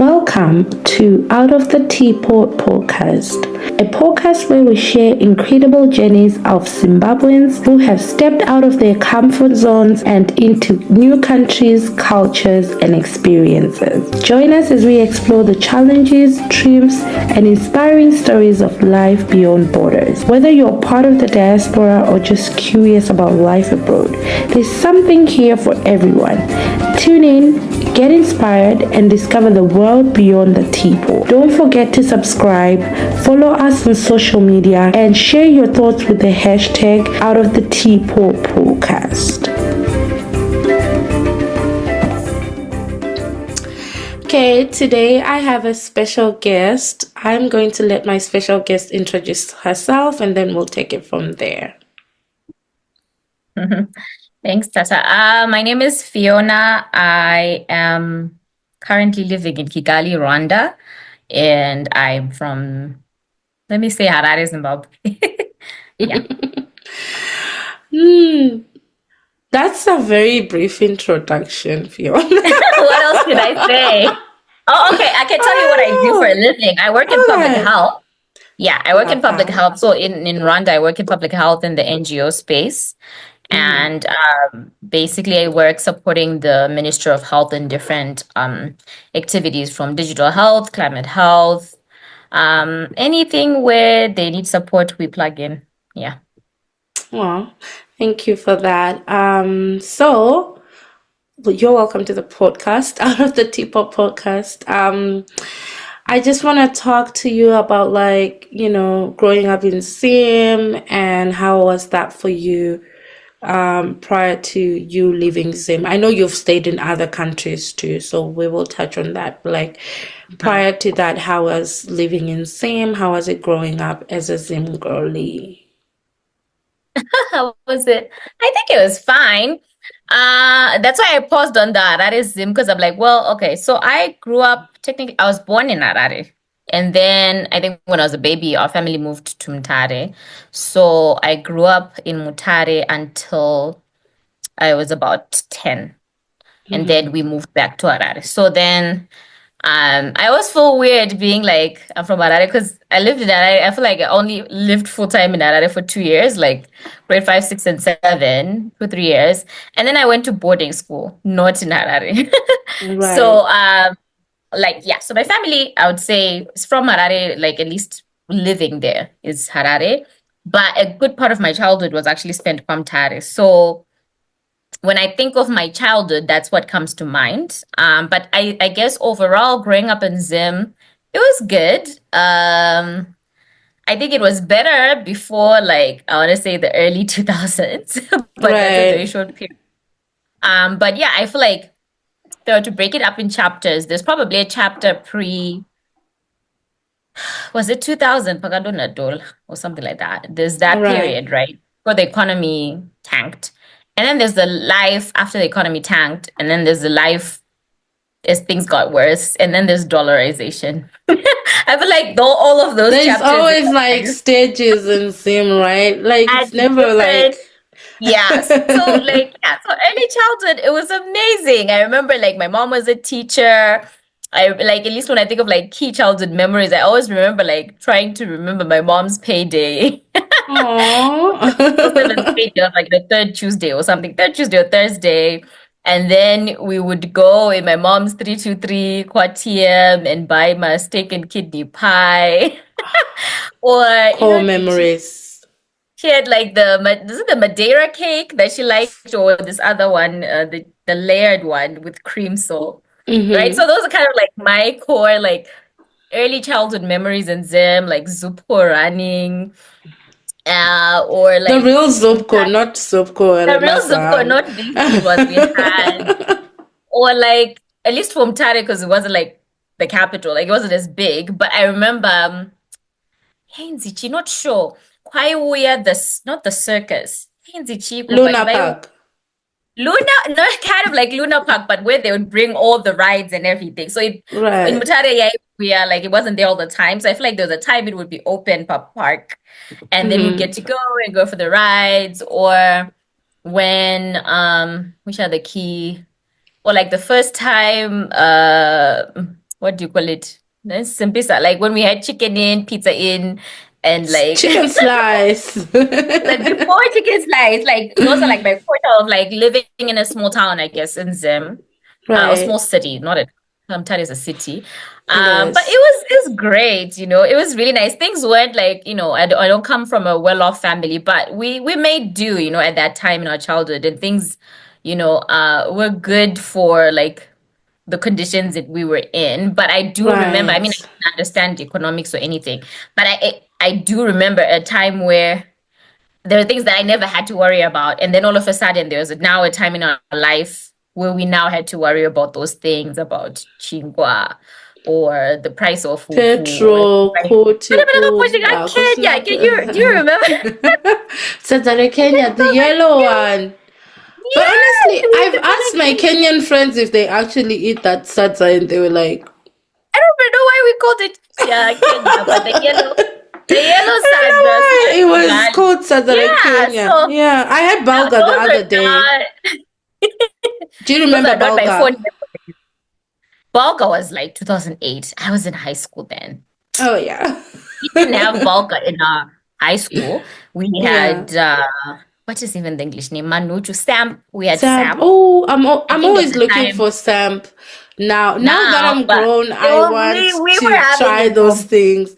Welcome to Out of the Teapot podcast, a podcast where we share incredible journeys of Zimbabweans who have stepped out of their comfort zones and into new countries, cultures, and experiences. Join us as we explore the challenges, triumphs, and inspiring stories of life beyond borders. Whether you're part of the diaspora or just curious about life abroad, there's something here for everyone. Tune in, get inspired, and discover the world beyond the teapot. Don't forget to subscribe, follow us on social media, and share your thoughts with the hashtag Out of the Teapot podcast. Okay, today I have a special guest. I'm going to let my special guest introduce herself and then we'll take it from there. Thanks, Tata. My name is Fiona. I am currently living in Kigali, Rwanda, and I'm from, let me say, Harare, Zimbabwe. Yeah. That's a very brief introduction, Fiona. What else can I say? Oh, okay. I can tell you what I do for a living. I work in public health. Yeah, I work in public health. So in Rwanda, I work in public health in the NGO space. And basically, I work supporting the Ministry of Health in different activities from digital health, climate health, anything where they need support, we plug in. Yeah. Well, thank you for that. So you're welcome to the podcast, Out of the Teapot podcast. I just want to talk to you about growing up in Zim and how was that for you prior to you leaving Zim. I know you've stayed in other countries too, so we will touch on that. Like prior to that, how was living in Zim? How was it growing up as a Zim girlie? How was it? I think it was fine. That's why I paused on that. That is Zim, because I'm like, well, okay. So I grew up, technically, I was born in Harare. And then I think when I was a baby, our family moved to Mutare. So I grew up in Mutare until I was about 10. And then we moved back to Harare. So then I always feel weird being like, I'm from Harare because I lived in Harare. I feel like I only lived full time in Harare for 2 years, like grade 5, 6, and 7 for 3 years. And then I went to boarding school, not in Harare. So, Right. so my family, I would say, is from Harare, like at least living there is Harare. But a good part of my childhood was actually spent from Tare. So when I think of my childhood, that's what comes to mind. But I guess overall, growing up in Zim, it was good. I think it was better before, like, I want to say the early 2000s, but that's a very Right. short period. But yeah, I feel like if I were to break it up in chapters, there's probably a chapter was it 2000, Pagadona Dol, or something like that. There's that Right. period, right? Where the economy tanked. And then there's the life after the economy tanked. And then there's the life as things got worse. And then there's dollarization. I feel like all of those There's chapters always like stages in Sim, right? Like at it's never like different. Yeah. So early childhood, it was amazing. I remember like my mom was a teacher. I like at least when I think of like key childhood memories, I always remember like trying to remember my mom's payday. So seventh Aww. grade, like the third Tuesday or something, third Tuesday or Thursday. And then we would go in my mom's 323 Quatium and buy my steak and kidney pie. Or, Core memories. she had like is it the Madeira cake that she liked, or this other one, the layered one with cream salt, right? So those are kind of like my core, like early childhood memories in Zim, like Zupo running, or The like real Zupko, not Zupko the real Zupko, Masam. not these little ones we had, or like at least from Tare because it wasn't like the capital, like it wasn't as big. But I remember, Henzichi, not sure. Kwaiuya, not the circus. Henzichi, but Luna Park. Luna, no, kind of like Luna Park, but where they would bring all the rides and everything. So in Right. Mutare, yeah, we are like it wasn't there all the time. So I feel like there was a time it would be open per park, and then we'd get to go and go for the rides, or when which are the key, or like the first time what do you call it? That's simpisa. Like when we had chicken in, pizza in, and like Chicken slice. like before chicken slice, like those are like my quarter of like living in a small town, I guess, in Zim, a small Right. city, not a Kamtari is a city. But Yes. it was great, you know. It was really nice. Things weren't like, you know, I don't come from a well-off family, but we made do, you know, at that time in our childhood, and things, you know, were good for like the conditions that we were in. But I do remember, I mean, I Right. didn't understand economics or anything, but I do remember a time where there are things that I never had to worry about. And then all of a sudden, there's now a time in our life where we now had to worry about those things, about chingwa or the price of fufu. Or Petro, like, Kotiku, Kenya, do you remember? Saturday Kenya, the yellow one. But Yes, honestly, we I've used to go asked to my Kenya. Kenyan friends if they actually eat that satsa, and they were like, I don't even know why we called it Kenya, but the yellow I don't know sadness, why it was God. called Saturday Yeah, Kenya. so Yeah, I had balga the those other are day. not Do you those remember are not my phone balga? memories. Bulga was like 2008. I was in high school then. Oh yeah. We didn't have Bulga in our high school. We Yeah. had what is even the English name? Manuchu Stamp. We had Samp. Sam. Oh, I I'm think at always the looking time for Samp. Now that now, I'm but grown, they I were, we want we were to having try it those for things.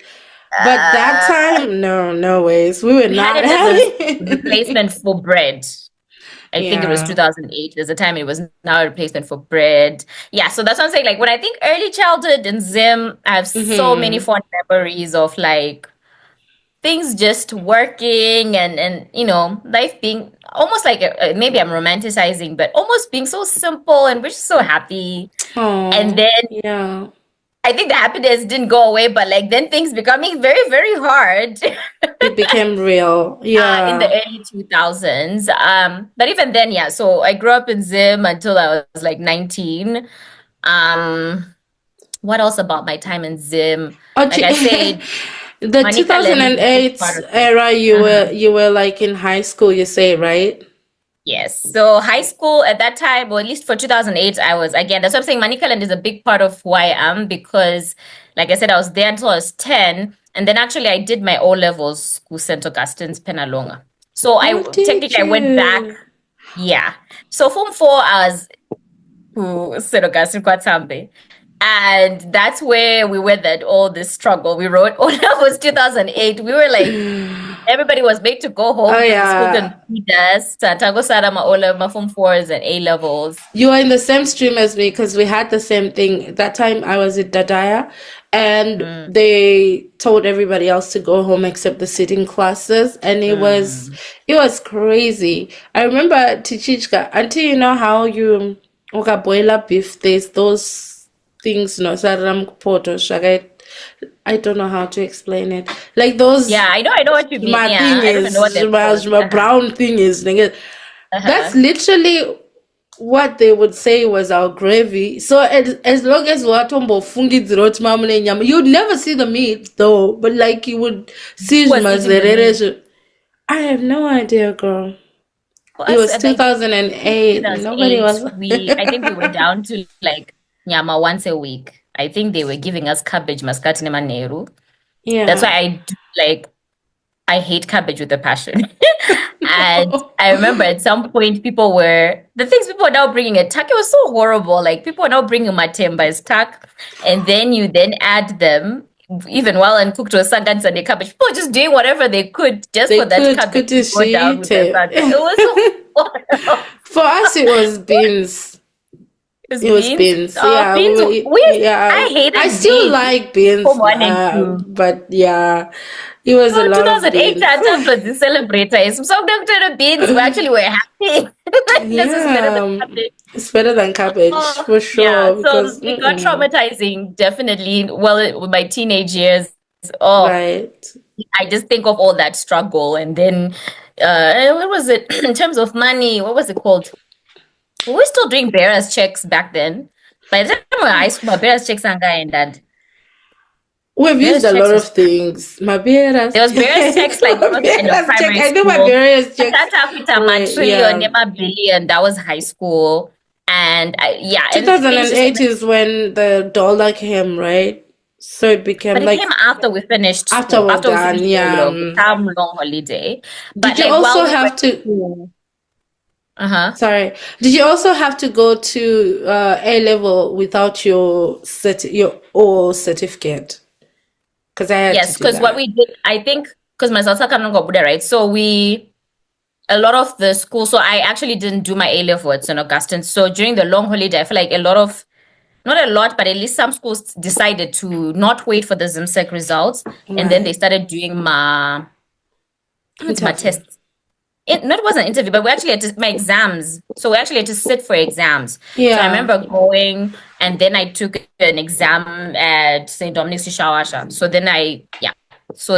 But that uh time, no, no ways. We were we had not it as a having it. replacement for bread. I think it was Yeah. 2008. There's a time it was now a replacement for bread. Yeah, so that's what I'm saying. Like when I think early childhood in Zim, I have so many Mm-hmm. fond memories of like things just working and you know life being almost like maybe I'm romanticizing, but almost being so simple and we're just so happy. And Oh, then yeah. I think the happiness didn't go away, but like then things becoming very very hard It became real. in the Yeah. early 2000s. But even then, yeah. So I grew up in Zim until I was like 19. Um, what else about my time in Zim? Like I Okay. said, The Manicaland is a big 2008 part of it. era, Mhm. you were like in high school, you say, right? Yes. So high school at that time, or at least for 2008, I was again, that's what I'm saying. Manicaland is a big part of who I am because, like I said, I was there until I was 10. And then actually I did my O levels school St. Augustine's Penalonga. So Oh, did technically I went back. you? Yeah. So Form 4, I was to St. Augustine Kwatambe. And that's where we weathered all this struggle. We wrote O levels 2008. We were like, everybody was made to go home Oh because the school yeah. couldn't feed us. Santago Sarama Ola, my Form 4s and A levels. You were in the same stream as me because we had the same thing. That time I was at Dadaya, and Mm, they told everybody else to go home except the sitting classes, and mm. it was crazy. I remember Tichichka, until you know how you boil beef, there's those things, no, saram poto shagai. I don't know how to explain it. Like those Yeah, I know what you mean. my Yeah, thing I don't even know is what they're called. my brown thing is nigga. That's Uh-huh. literally what they would say was our gravy. So as long as watombo fungi dziroti mamune nyama, you'd never see the meat though, but like you would see Who was eating the meat? mazerere. I have no idea, girl. For It us, was like 2008. Nobody 2008, was. I think we were down to like nyama once a week. I think they were giving us cabbage, mascati, nemaneru. That's why Yeah. I do like I hate cabbage with a passion. And No. I remember at some point the things people are now bringing a tuck, it was so horrible. Like people are now bringing matemba as tuck, and then you then add them even well uncooked to a sangan and cabbage. People were just doing whatever they could just They for that could cabbage to go down with the kutishite. sanda. It was so horrible. For us, it was beans. It It was beans. beans. Yeah, Beans. yeah. I I hated still beans. like beans, Form 1 and 2. but yeah, it was a So lot of 2008 beans. after the celebrators. So Dr. Beans, we actually were happy. This is better than Yeah, cabbage. it's better than cabbage Oh, for yeah. sure So because it got traumatizing, definitely. Well, with my teenage years. Oh, right. I just think of all that struggle. And then, what was it in terms of money? What was it called? We were still doing bearers checks back then. By the time we were in high school, my bearers checks and guy and that. We've used Bearers a lot checks of was things. My bearers there was bearers check. checks like My towards the end of bearers check. primary I know my school. bearers checks. Tata Pita Right, Matrillion, yeah. Nema Billion, that was high school. And and finish the 2008 semester. is when the dollar came, right? So it became But it like came after we finished after school, we're after we done. finished Yeah. the term long holiday. But Did you like also while we were have in to? school, uh-huh. Sorry. Did you also have to go to A level without your O certificate? Because I had to Yes, do because what that. we did, I think, because my salsa can't go Buddha, right? So a lot of the school, so I actually didn't do my A level at St. Augustine. So during the long holiday, I feel like not a lot, but at least some schools decided to not wait for the ZIMSEC results. And then they Right. started doing my Interview. tests. It wasn't an interview, but we actually had to my exams. So we actually had to sit for exams. So I Yeah. remember going, and then I took an exam at St. Dominic's Shawasha. So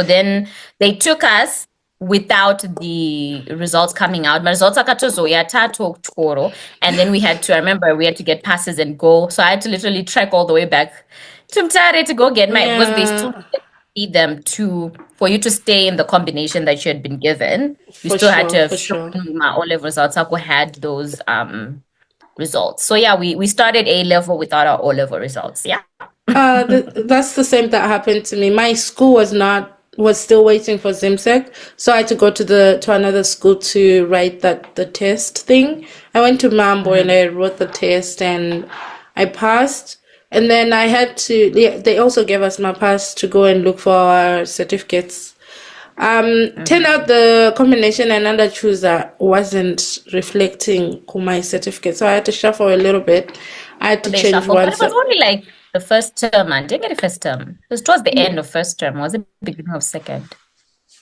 then they took us without the results coming out. My results are toro, and then I remember we had to get passes and go. So I had to literally trek all the way back to Mtare to go get my because they still Yeah. need them to for you to stay in the combination that you had been given. You For still had sure. to have For shown sure. my O level results. Ako had those results. So yeah, we started A level without our O level results. Yeah. That's the same that happened to me. My school was still waiting for ZIMSEC, so I had to go to another school to write the test thing. I went to Mambo and Mhm. I wrote the test and I passed. And then I had to, yeah, they also gave us my pass to go and look for our certificates. Turned out Mhm. the combination another chooser wasn't reflecting my certificate, so I had to shuffle a little bit. I had So to they change shuffled, but one. it was So only like the first term. I didn't get the first term. It was towards the end of first term. Was it beginning of second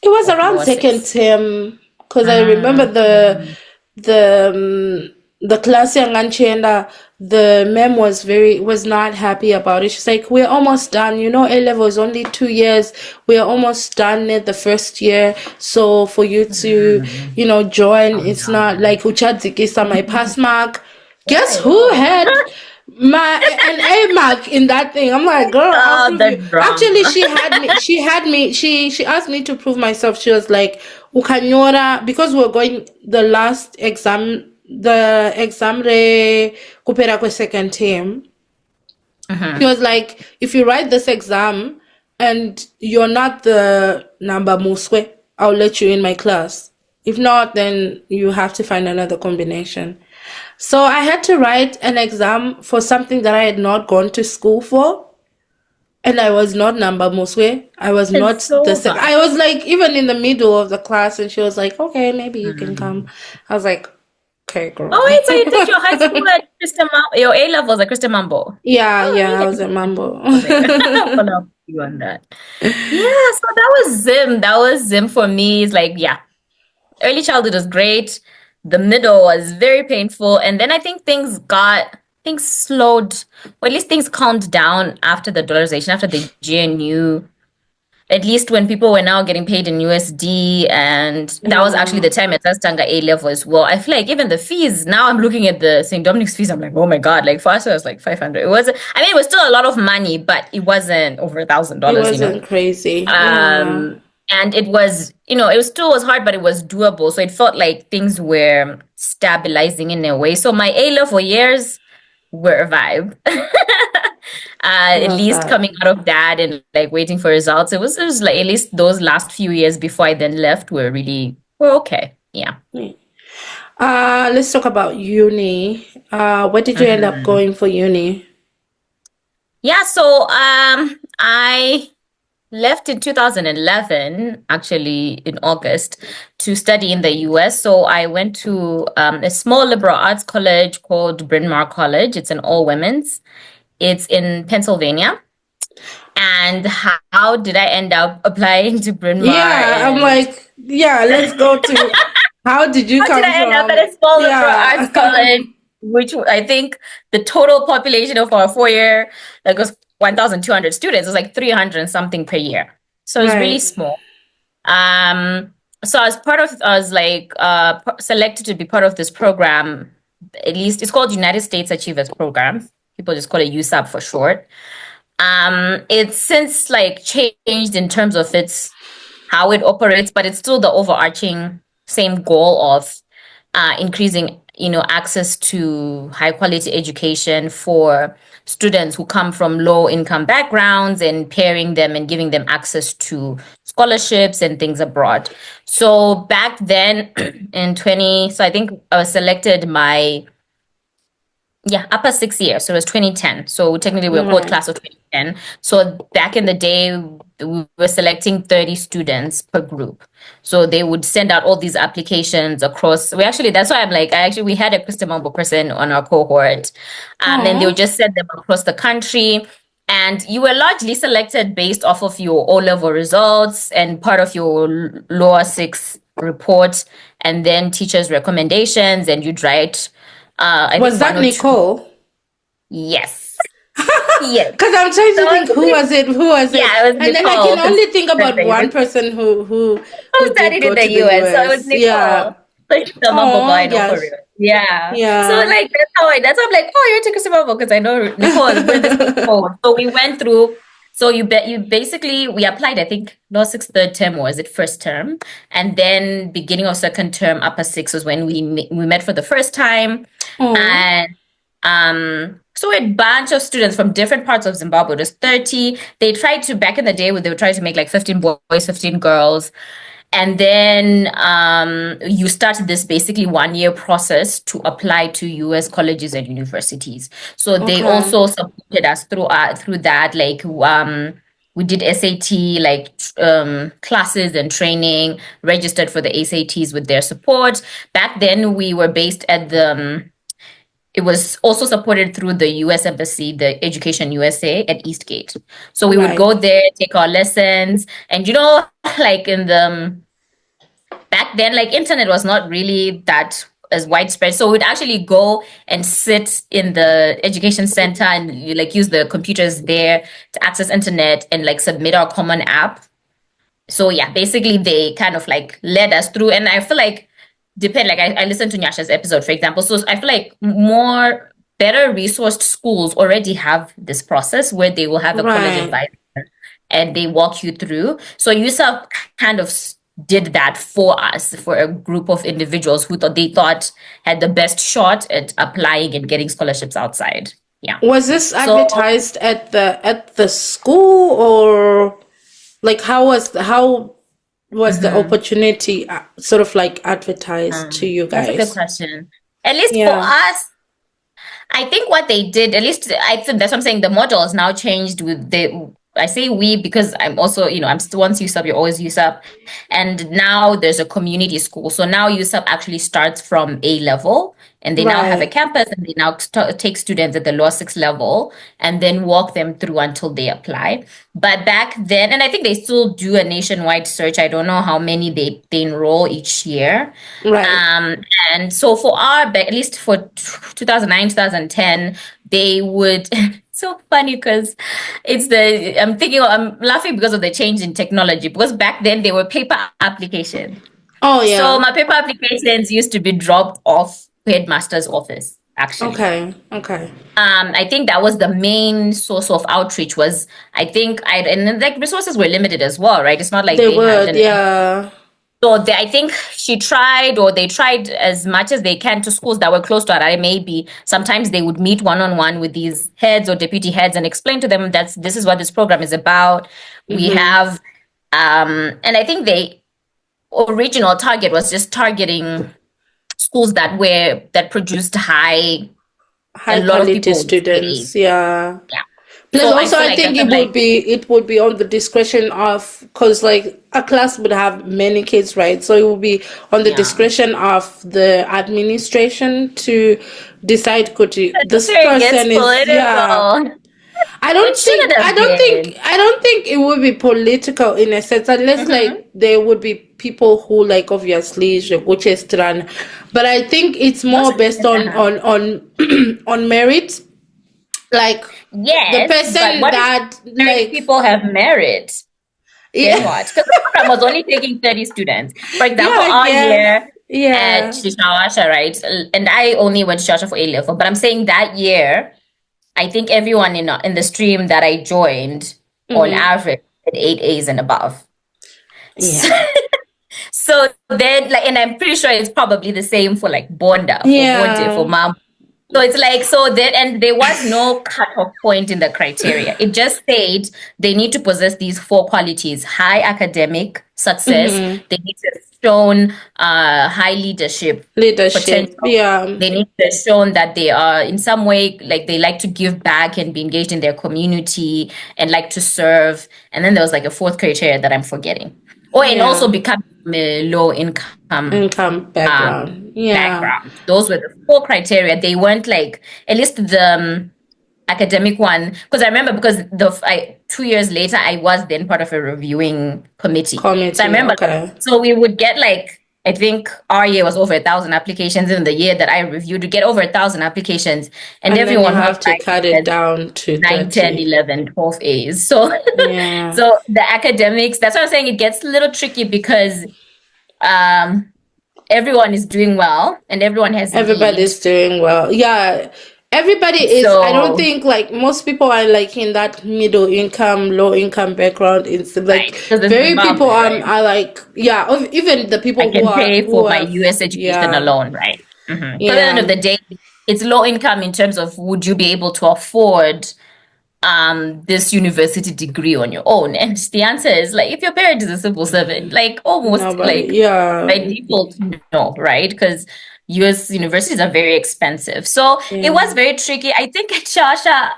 it was or around was second six? term because I remember Mm. the class young Anchenda, the mem was not happy about it. She's like, we're almost done. You know, A level is only 2 years. We're almost done at the first year. So for you to, Mm. join, Oh it's not no. like Uchadzikisa my pass mark. Guess Why? who Oh. had an A mark in that thing? I'm like, girl, I'll Oh, prove the you. Actually, drama. she asked me to prove myself. She was like, Ukanyora, because we're going the exam re kupera kwe second term. She Mhm. was like, if you write this exam and you're not the number muswe, I'll let you in my class. If not, then you have to find another combination. So I had to write an exam for something that I had not gone to school for. And I was not number muswe. I was It's not the so second. hard. I was like even in the middle of the class, and she was like, "Okay, maybe you can come." Mm. I was like, "Okay, girl." Oh wait, so you did your high school at Christian your A levels at Christian Mambo. Yeah, Oh, yeah, I was really? at Mambo. Okay. I'm gonna help you on that. Yeah, so that was Zim. That was Zim for me. It's like, yeah, early childhood was great. The middle was very painful. And then I think things slowed, or at least things calmed down after the dollarization, after the GNU. At least when people were now getting paid in USD, and that was actually Yeah, the time at Tanga A level as well. I feel like even the fees, now I'm looking at the St. Dominic's fees, I'm like, oh my God, like for us it was like 500. It was still a lot of money, but it wasn't over it $1,000, wasn't crazy. Yeah, Um, and it was, it was still was hard, but it was doable. So it felt like things were stabilizing in a way. So my A level years were a vibe. I At love least that. coming out of that and like waiting for results, it was like at least those last few years before I then left were okay. Yeah. Let's talk about uni. Where did you end up Mhm. going for uni? Yeah, so I left in 2011, actually in August, to study in the US. So I went to a small liberal arts college called Bryn Mawr College. It's an all women's. It's in Pennsylvania. And how did I end up applying to Bryn Mawr? Yeah, I'm And like, yeah, let's go to how did you how did come I end up at from? a small liberal arts Yeah. college, which I think the total population of our 4 year, like was 1,200 students, it was like 300 and something per year. So it was really Right. small. Um, so I was like selected to be part of this program. At least it's called United States Achievers Program. People just call it USAP for short. It's since like changed in terms of its how it operates, but it's still the overarching same goal of increasing access to high quality education for students who come from low income backgrounds and pairing them and giving them access to scholarships and things abroad. So back then in 20, so I think I was selected my upper 6 year. So it was 2010. So technically we were called class of 2010. So back in the day, we were selecting 30 students per group. So they would send out all these applications across. That's why we had a Christian Mambo person on our cohort. And they would just send them across the country. And you were largely selected based off of your O-level results and part of your lower six report, and then teachers' recommendations, and you'd write was that Nicole? Yes. Yes. Because I'm trying to think who was it? Yeah, it was and Nicole, then I can only think about one person who studied in the US. So it was Nicole. Yeah. So she's the Mambo boy, I know for real. Yeah. So that's how I'm like, oh, you're into Christian Mambo, because I know Nicole. So we went through. So we applied, I think, lower six, third term, or was it first term? And then beginning of second term, upper six was when we met for the first time. And so we had a bunch of students from different parts of Zimbabwe. It was 30. They tried to, back in the day, they would try to make like 15 boys, 15 girls. And then you start this basically 1 year process to apply to US colleges and universities. So they also supported us through that. Like we did SAT classes and training, registered for the SATs with their support. Back then we were based at it was also supported through the US Embassy, the Education USA at Eastgate. So we would go there, take our lessons, and like in the back then, like internet was not really that as widespread. So we'd actually go and sit in the education center and use the computers there to access internet and submit our common app. So yeah, basically they kind of led us through, and I feel like I listened to Nyasha's episode, for example. So I feel like more better resourced schools already have this process where they will have a college advisor and they walk you through. So USAP kind of did that for us, for a group of individuals who they thought had the best shot at applying and getting scholarships outside. Yeah. Was this advertised at the school, or how was the opportunity sort of advertised to you guys? That's a good question. At least for us, I think what they did, at least I think that's what I'm saying, the model has now changed I say we because I'm also, I'm still once USAP, you're always USAP. And now there's a community school. So now USAP actually starts from A level, and they now have a campus, and they now take students at the lower six level and then walk them through until they apply. But back then, and I think they still do a nationwide search. I don't know how many they enroll each year. And so for at least for 2009, 2010, they would... So funny because I'm laughing because of the change in technology, because back then they were paper applications. Oh yeah. So my paper applications used to be dropped off headmaster's office, actually. Okay. I think that was the main source of outreach was, resources were limited as well, right? It's not like they were, So I think they tried as much as they can to schools that were close to Harare. Maybe sometimes they would meet one-on-one with these heads or deputy heads and explain to them that this is what this program is about. We have, and I think the original target was just targeting schools that produced high quality students. Yeah. Plus, so also I think it would be on the discretion of, because a class would have many kids, right? So it would be on the discretion of the administration to decide this person is political. I don't think it would be political in a sense, unless there would be people who obviously run, but I think it's more based on merit. Yes, the person that people have merit. Yeah, what? Because the program was only taking 30 students. For example, our year at Shishawasha, right? And I only went to Shishawasha for A level, but I'm saying that year, I think everyone in the stream that I joined on average had 8 A's and above. Yeah. So then, like, and I'm pretty sure it's probably the same for like Bonda, for Bonte, for Yeah. Mom. So it's like, so then, and there was no cutoff point in the criteria. It just said they need to possess these four qualities: high academic success, they need to have shown high leadership Leadership. potential. Yeah. They need to have shown that they are in some way, like they like to give back and be engaged in their community and like to serve. And then there was like a fourth criteria that I'm forgetting. Oh, and also Yeah. become a low income Income background. Yeah. background. Those were the four criteria. They weren't like, at least the academic one, because I remember, because 2 years later I was then part of a reviewing committee. So I Committee. remember, Okay. so we would get like, I think our year was over 1,000 applications, and the year that I reviewed to get over 1,000 applications, and And then you everyone who have to applied cut it down to 9, 10, 30. 11, 12 A's. So Yeah. so the academics, that's what I'm saying, it gets a little tricky because everyone is doing well and everyone has Everybody's doing well. Yeah. Everybody is, I don't so think, like, most people are like in that middle income, low income background. It's like right, because it's very people Zimbabwe, right? are like, yeah, even the I people can pay who for my have, US education yeah, alone, right? Because at the end of yeah, the day, it's low income in terms of would you be able to afford this university degree on your own? And the answer is like, if your parent is a civil servant, like almost nobody, like yeah, by default, no, right? Because US universities are very expensive. So it was yeah, very tricky. I think at Shasha,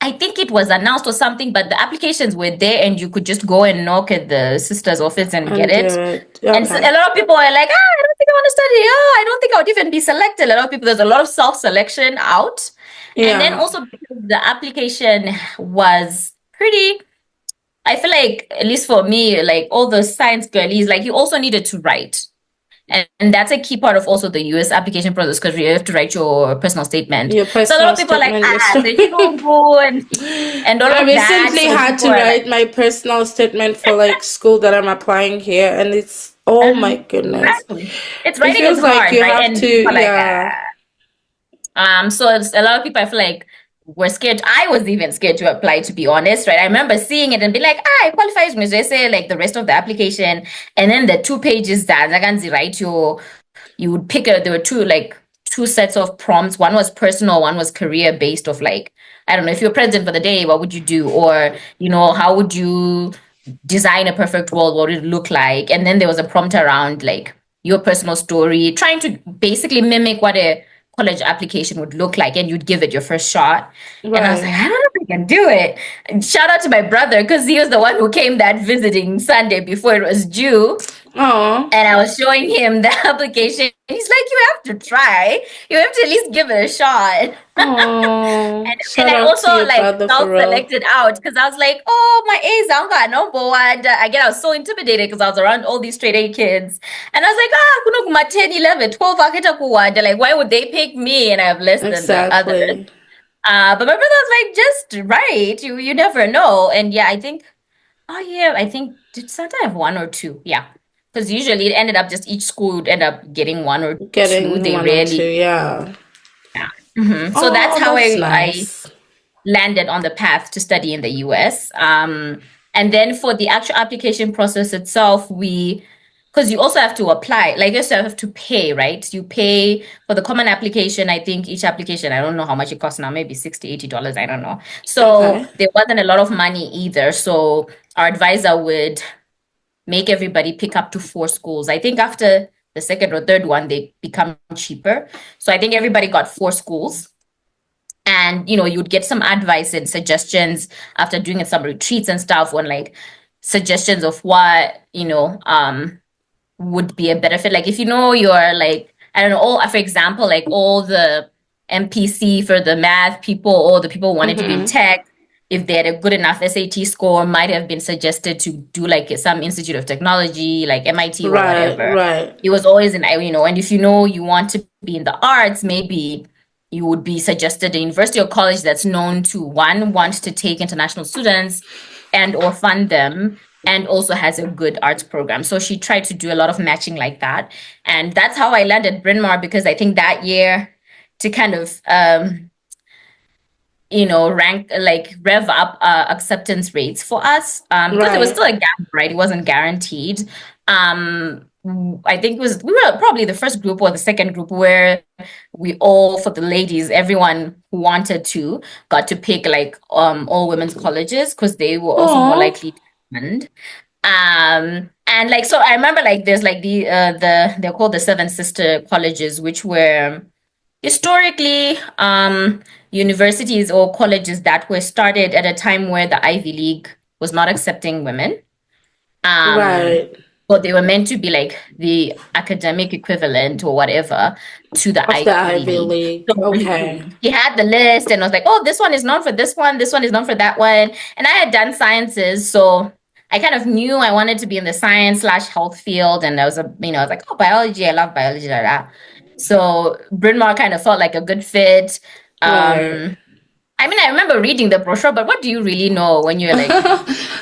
I think it was announced or something, but the applications were there and you could just go and knock at the sister's office and get and do it. it. And so Okay, a lot of people are like, I don't think I want to study. I don't think I would even be selected. A lot of people, there's a lot of self-selection out. And then yeah, also because the application was pretty, I feel like, at least for me, like all the science girlies, like you also needed to write. And that's a key part of also the US application process because you have to write your personal statement. your So a lot personal of people are like, statement, your story. they don't go and all I of that. recently So had people to are like, write my personal statement for like school that I'm applying here, and it's, oh my goodness. exactly. It's It writing is feels like hard, you right? have And to, people are like, yeah, so it's, a lot of people I feel like were scared. I was even scared to apply, to be honest, right? I remember seeing it and be like, I qualifies me, say like the rest of the application, and then the 2 pages that I can write your, you would pick there were two sets of prompts. One was personal, one was career based of like, I don't know, if you're president for the day, what would you do? Or, how would you design a perfect world? What would it look like? And then there was a prompt around like your personal story, trying to basically mimic what a college application would look like, and you'd give it your first shot. And I was like, right. I don't know if I can do it. And shout out to my brother because he was the one who came that visiting Sunday before it was due. Oh, And I was showing him the application. He's like, you have to try. You have to at least give it a shot. oh, And shout I out to also your like brother for real. self-selected out because I was like, oh, my A's are not number one. Again, I was so intimidated because I was around all these straight A kids. And I was like, kuno kuma 10, 11, 12, akita kuwanda. Like, why would they pick me and I have less than the others? Exactly. But my brother was like, just write. You never know. And yeah, I think did Santa have one or two? Yeah. Because usually it ended up just each school would end up getting one or two. Getting They one or two, rarely. yeah. Yeah. So that's Oh, how that's I nice. landed on the path to study in the US. And then for the actual application process itself, because you also have to apply, like you also have to pay, right? You pay for the common application. I think each application, I don't know how much it costs now, maybe $60, $80, I don't know. So Okay. there wasn't a lot of money either. So our advisor would make everybody pick up to 4 schools. I think after the second or third one, they become cheaper. So I think everybody got 4 schools. And you'd get some advice and suggestions after doing some retreats and stuff on like suggestions of what would be a better fit. Like if you're like, I don't know, for example, like all the MPC for the math people or the people who wanted to be in tech, if they had a good enough SAT score, might have been suggested to do like some institute of technology, like MIT or whatever. Right. It was always and if you want to be in the arts, maybe you would be suggested a university or college that's known to want to take international students and or fund them, and also has a good arts program. So she tried to do a lot of matching like that. And that's how I landed Bryn Mawr, because I think that year to kind of rank, like rev up acceptance rates for us, because it was Right. still a gap, right? It wasn't guaranteed. I think we were probably the first group or the second group where we all, for the ladies, everyone who wanted to got to pick like all women's colleges because they were also more Oh, likely to attend. And like so I remember like there's like the they're called the Seven Sister Colleges, which were historically universities or colleges that were started at a time where the Ivy League was not accepting women. Um, right. but they were meant to be like the academic equivalent or whatever to the Of the Ivy Ivy League. League. So Okay. he had the list and was like, oh, this one is known for this one is known for that one. And I had done sciences, so I kind of knew I wanted to be in the science slash health field. And I was I was like, oh, biology, I love biology, da, da. So Bryn Mawr kind of felt like a good fit. Right. I mean, I remember reading the brochure, but what do you really know when you're like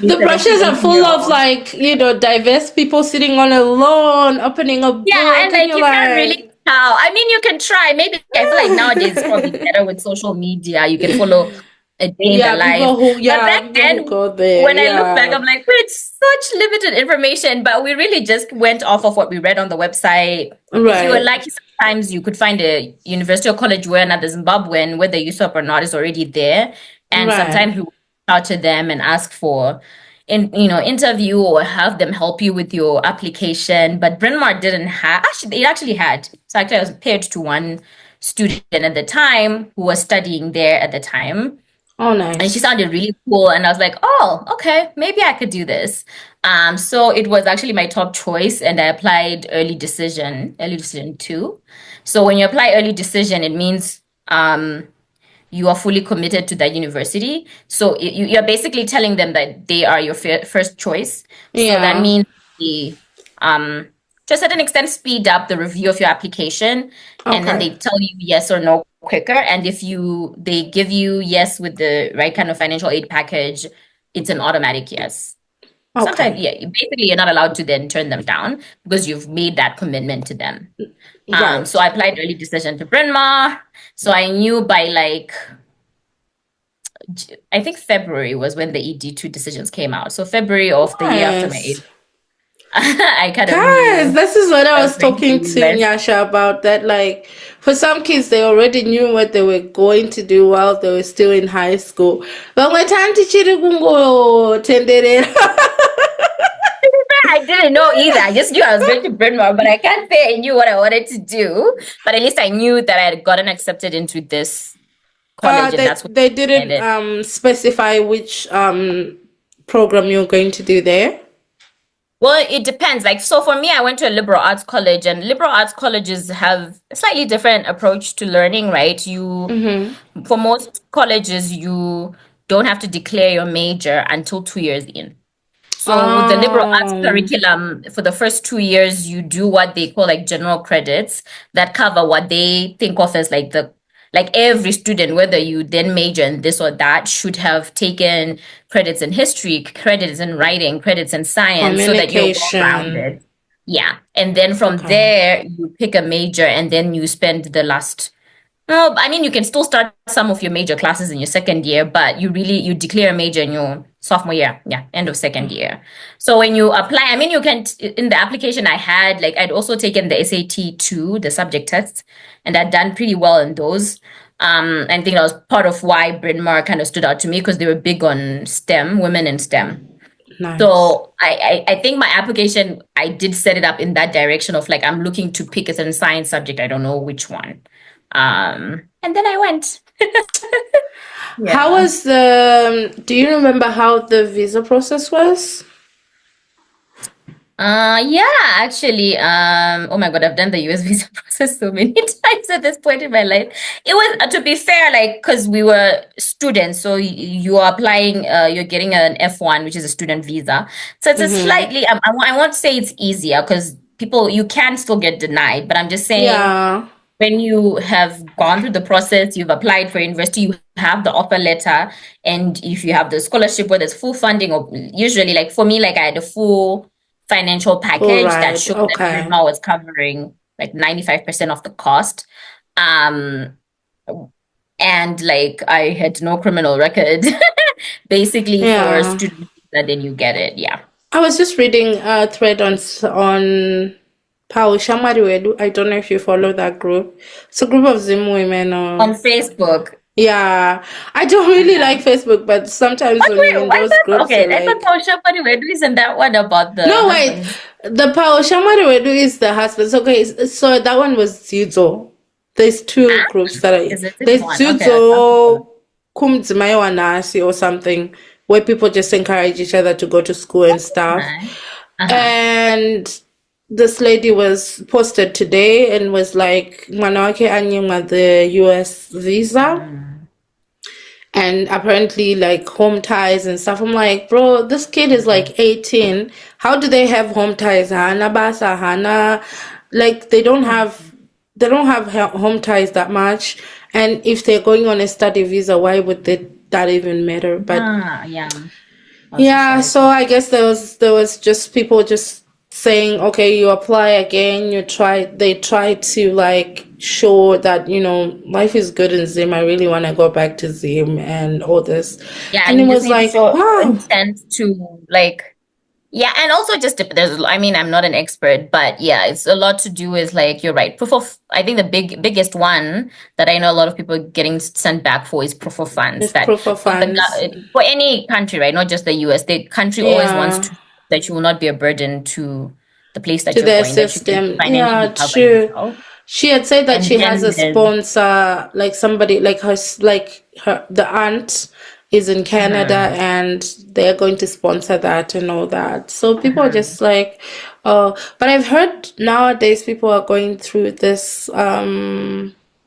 The 17, brochures are 18 full year of old? like, diverse people sitting on a lawn, opening a Yeah, and book, and like you're you can't really like, tell. I mean, you can try. Maybe I feel like nowadays it's probably better with social media. You can follow a day in the life. But back people who then, go there, when I look back, yeah. I'm like, wait, such limited information. But we really just went off of what we read on the website. If you were Right, lucky, sometimes you could find a university or college where another Zimbabwean, whether you up or not, is already there. And right, sometimes we would reach out to them and ask for interview or have them help you with your application. But Bryn Mawr didn't have, actually, it actually had. So actually, I was paired to one student at the time who was studying there at the time. oh And she nice. sounded really cool. And I was like, oh, okay, maybe I could do this. So it was actually my top choice. And I applied early decision two. So when you apply early decision, it means you are fully committed to that university. So you're basically telling them that they are your first choice. So that Yeah, means the to a certain extent speed up the review of your application, and then okay, they tell you yes or no quicker. And if they give you yes with the right kind of financial aid package, it's an automatic yes. Sometimes, okay, yeah, basically you're not allowed to then turn them down because you've made that commitment to them. So right. I applied early decision to Bryn Mawr. So I knew by like I think February was when the ED2 decisions came out. So February of the year after my Nice. age, I kind of Guys, knew this is what I I was was going to talking the to US. Nyasha about. That, like, for some kids, they already knew what they were going to do while they were still in high school. But when time tichiri kungo tenderera. I didn't know either. I just knew I was going to Bryn Mawr, but I can't say I knew what I wanted to do. But at least I knew that I had gotten accepted into this college, and They that's what they I didn't did. specify which program you're going to do there. Well, it depends. Like, so for me, I went to a liberal arts college, and liberal arts colleges have a slightly different approach to learning, right? Mm-hmm. For most colleges, you don't have to declare your major until 2 years in. So with the liberal arts Um, curriculum, for the first 2 years, you do what they call like general credits that cover what they think of as like every student, whether you then major in this or that, should have taken credits in history, credits in writing, credits in science, so that you're communication. well-rounded. Yeah. And then from Okay. there, you pick a major and then you spend the last no, I mean you can still start some of your major classes in your second year, but you declare a major in your sophomore year, yeah, end of second year. So when you apply, I mean you can in the application I had like I'd also taken the SAT too, the subject tests, and I'd done pretty well in those. I think that was part of why Bryn Mawr kind of stood out to me because they were big on STEM, women in STEM. Nice. So I think my application, I did set it up in that direction of like, I'm looking to pick a certain science subject. I don't know which one. And then I went. How Yeah. was the? Do you remember how the visa process was? Yeah, actually, oh my God, I've done the US visa process so many times at this point in my life. It was, to be fair, like, because we were students, so you are applying, you're getting an F1, which is a student visa. So it's a Mm-hmm. slightly, I won't say it's easier because you can still get denied, but I'm just saying Yeah. when you have gone through the process, you've applied for university, you have the offer letter, and if you have the scholarship, whether it's full funding or usually, like for me, like I had a full financial All package that right. showed that Bryn Okay. Mawr was covering like 95% of the cost. Um, and like I had no criminal record, basically for Yeah. student visa, then you get it. Yeah. I was just reading a thread on Pau Shamariwedu. I don't know if you follow that group. It's a group of Zim women. On Facebook. Yeah, I don't really like Facebook, but sometimes when you're in those groups, okay, I like, thought Pausha Wedu isn't that one about the no, wait, husbands? the Pao Shamariwedu is the husbands. Okay, so that one was Zizo. There's two groups that Is it there's one? Okay, Zizo Kumdzimayo Nasi or something, where people just encourage each other to go to school and stuff. And this lady was posted today and was like, Manawake Anyuma the US visa. And apparently like home ties and stuff. I'm like, bro, this kid is like 18. How do they have home ties? Hana basa, hana, like they don't have home ties that much. And if they're going on a study visa, why would that even matter? But yeah, so I guess there was just people just saying, okay, you apply again, they try to like show that, life is good in Zim. I really want to go back to Zim and all this. Yeah, and it was like, wow. Intent to like, yeah, and also just I mean, I'm not an expert, but yeah, it's a lot to do with like, you're right. I think the biggest one that I know a lot of people getting sent back for is proof of funds. Proof of funds. For any country, right? Not just the US. The country always wants that you will not be a burden to the place that you're going. System. That you can financially cover yourself. She had said that she has a sponsor, like somebody, like the aunt is in Canada and they're going to sponsor that and all that. So people are just like, but I've heard nowadays people are going through this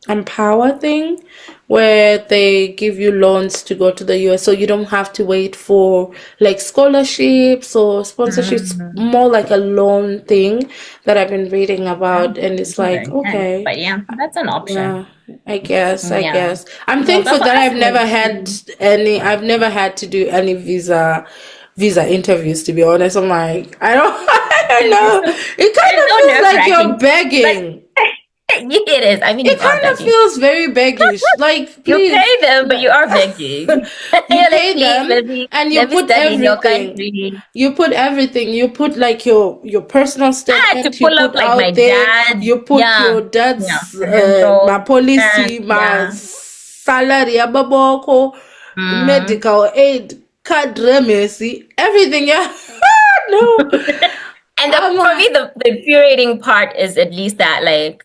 Empower thing where they give you loans to go to the US, so you don't have to wait for like scholarships or sponsorships. More like a loan thing that I've been reading about, and it's like, okay, but yeah, that's an option. Yeah, I guess. I'm thankful that I've never had to do any visa interviews, to be honest. I'm like, I don't know. It kind of feels like you're begging. It is. I mean, it kind of feels very beggish. Like, please. You pay them, but you are begging. You pay them, and you put everything. You put everything. You put like your personal statement. To pull up like my dad. You put your dad's my policy, my salary, baboko, medical aid, card remittance, everything. Yeah, no. And for me, the infuriating part is at least that like,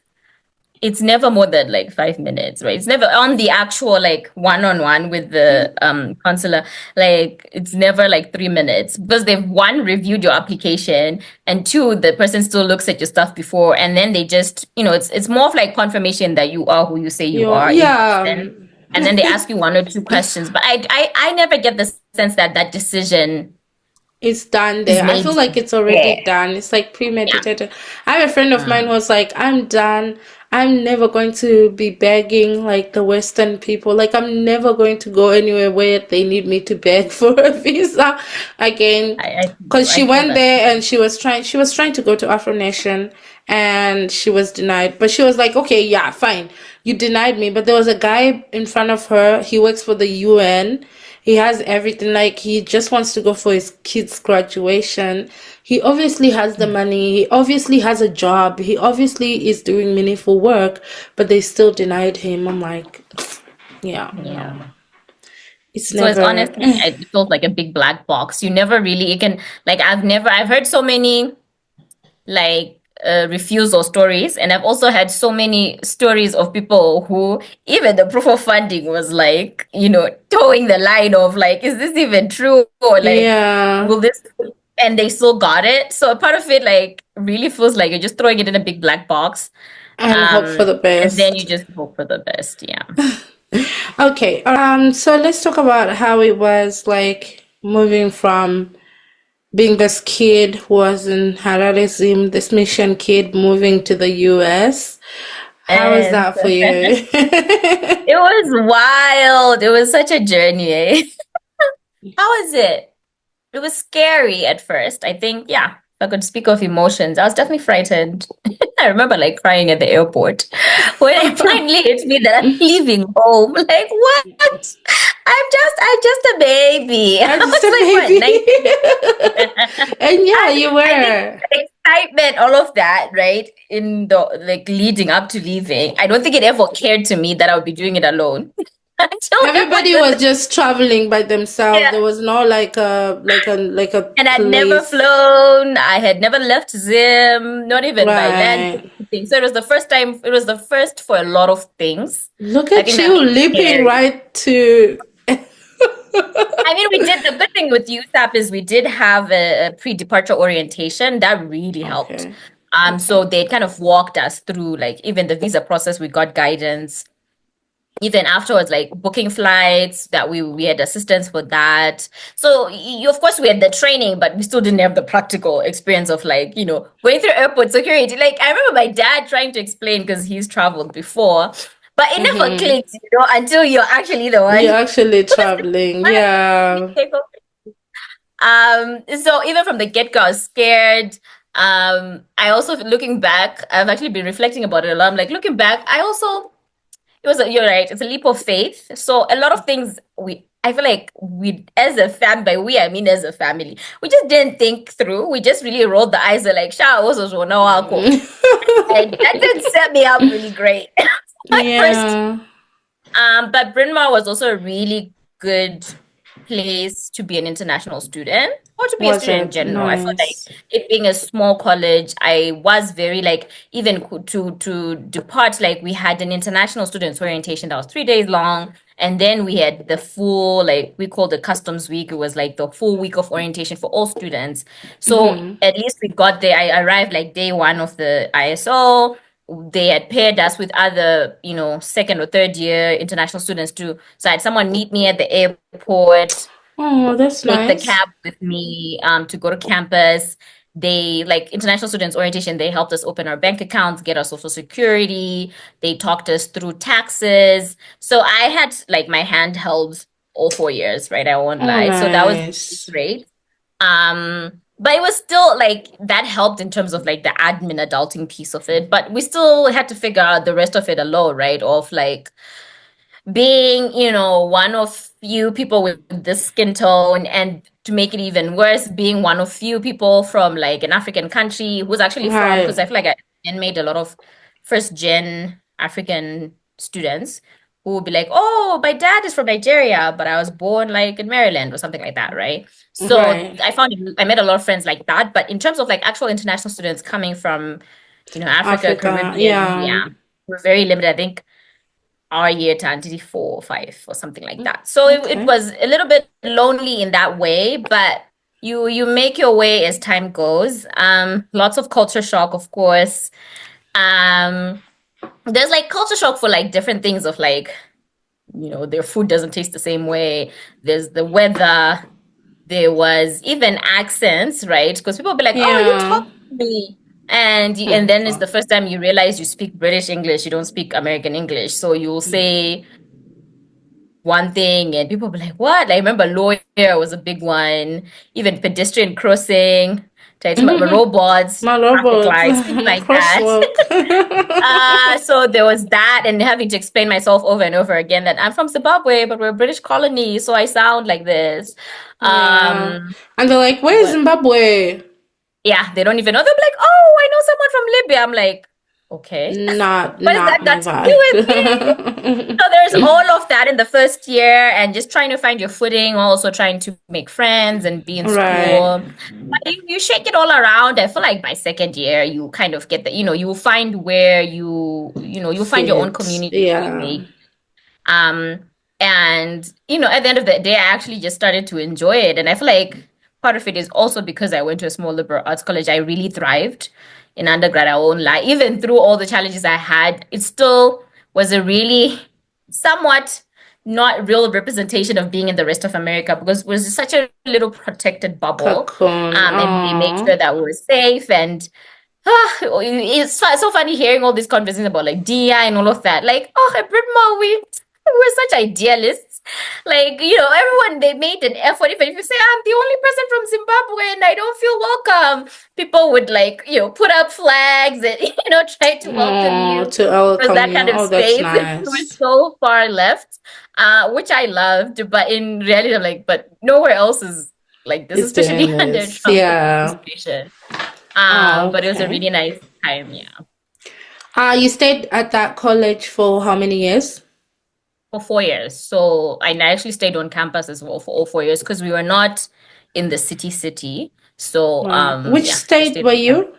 it's never more than like 5 minutes, right? It's never on the actual like one-on-one with the consular. Like it's never like 3 minutes because they've reviewed your application, and two, the person still looks at your stuff before, and then they just, it's more of like confirmation that you are who you say you are. Yeah. And then they ask you 1 or 2 questions, but I never get the sense that decision. It's done there. I feel like it's already done. It's like premeditated. I have a friend of mine who was like, I'm done. I'm never going to be begging like the Western people. Like, I'm never going to go anywhere where they need me to beg for a visa again. Because she went there and she was trying to go to Afro Nation and she was denied. But she was like, okay, yeah, fine. You denied me. But there was a guy in front of her. He works for the UN. He has everything. Like, he just wants to go for his kid's graduation. He obviously has the money. He obviously has a job. He obviously is doing meaningful work, but they still denied him. I'm like, yeah. It's honestly, it feels like a big black box. You never really, I've heard so many like refusal stories, and I've also had so many stories of people who even the proof of funding was like, towing the line of like, is this even true, or like, will this, and they still got it. So a part of it like really feels like you're just throwing it in a big black box and hope for the best, and then you just hope for the best. Okay, so let's talk about how it was like moving from being this kid who was in Harare Zim, this mission kid, moving to the US. How was that for you? It was wild. It was such a journey. How was it? It was scary at first. I think, I could speak of emotions, I was definitely frightened. I remember like crying at the airport when it finally hit me that I'm leaving home. Like, what? I'm just a baby. I I'm just a was like, what, 19? baby. And yeah, you I think were. the excitement, all of that, right? In the like leading up to leaving, I don't think it ever occurred to me that I would be doing it alone. Until I Everybody was just traveling by themselves. yeah. There was no like a And I'd never place. flown. I had never left Zim, not even by land. Right. So it was the first time. It was the first for a lot of things. Look I at think that you made it leaping scary. right to. I mean, we did the good thing with USAP is we did have a pre-departure orientation that really helped. Okay. So they kind of walked us through like even the visa process. We got guidance. Even afterwards, like booking flights, that we had assistance for that. So you, of course, we had the training, but we still didn't have the practical experience of like going through airport security. Like I remember my dad trying to explain because he's traveled before, but it never clicks, until you're actually the one. You're actually traveling. Yeah. So even from the get-go, I was scared. I also, looking back, I've actually been reflecting about it a lot. I'm like, looking back, you're right, it's a leap of faith. So a lot of things I feel like we, as a family, by we, I mean as a family, we just didn't think through. We just really rolled the eyes. They're like, Sha, also no alcohol. And that didn't set me up really great. First, Yeah. but Bryn Mawr was also a really good place to be an international student or to be a Was student in it general. I feel like nice? it being a small college, I was very like even to depart, like we had an international students orientation that was 3 days long, and then we had the full, like we called it customs week. It was like the full week of orientation for all students. So at least we got there. I arrived like day one of the ISO. They had paired us with other, second or third year international students too. So I had someone meet me at the airport, Oh, that's take the nice. cab with me to go to campus. They, like international students orientation, they helped us open our bank accounts, get our social security. They talked us through taxes. So I had like my hand held all 4 years, right? I won't Oh, lie. So that was really nice. great. But it was still like that helped in terms of like the admin adulting piece of it. But we still had to figure out the rest of it alone, right? Of like being, one of few people with this skin tone, and to make it even worse, being one of few people from like an African country who's actually from, because I Right. feel like I made a lot of first gen African students who would be like, oh, my dad is from Nigeria, but I was born like in Maryland or something like that, right? So Right. I made a lot of friends like that. But in terms of like actual international students coming from, Africa, Africa. Caribbean, Yeah. yeah, we're very limited. I think our year to entity 4 or 5 or something like that. So it Okay. was a little bit lonely in that way, but you make your way as time goes. Lots of culture shock, of course. There's like culture shock for like different things of like, their food doesn't taste the same way. There's the weather. There was even accents, right? Because people will be like, oh, you Yeah. talk to me. And then it's the first time you realize you speak British English, you don't speak American English. So you'll say one thing and people will be like, what? I remember lawyer was a big one, even pedestrian crossing, robots, My traffic robot. lights, things like that. Crosswalk. So there was that, and having to explain myself over and over again that I'm from Zimbabwe, but we're a British colony, so I sound like this. Yeah. Um, And they're like, where's what? Zimbabwe? Yeah, they don't even know. They'll be like, oh, I know someone from Libya. I'm like, okay. Not What has not that my got to do with me? vibe. So there's all of that in the first year, and just trying to find your footing, also trying to make friends and be in Right. school. But you shake it all around. I feel like by second year, you kind of get you will find where you'll find your own Fit. community where you Yeah. make. And at the end of the day, I actually just started to enjoy it. And I feel like part of it is also because I went to a small liberal arts college. I really thrived in undergrad. I won't lie. Even through all the challenges I had, it still was a really somewhat not real representation of being in the rest of America, because it was such a little protected bubble. Cocoon. And they made Aw. sure that we were safe. And it's so funny hearing all these conversations about like DI and all of that. Like, oh, at Britma, we're such idealists. Like, everyone, they made an effort. If you say, I'm the only person from Zimbabwe and I don't feel welcome, people would like, put up flags and, try to welcome you. To Because welcome that you. kind of Oh, that's space, we were nice. so far left, which I loved. But in reality, I'm like, but nowhere else is like this, It's especially doing under this. Trump's Yeah. administration. Oh, But it was a okay. really nice time, yeah. You stayed at that college for how many years? For 4 years. So I actually stayed on campus as well for all 4 years because we were not in the city. So Right. Which yeah, I state stayed were on campus. you?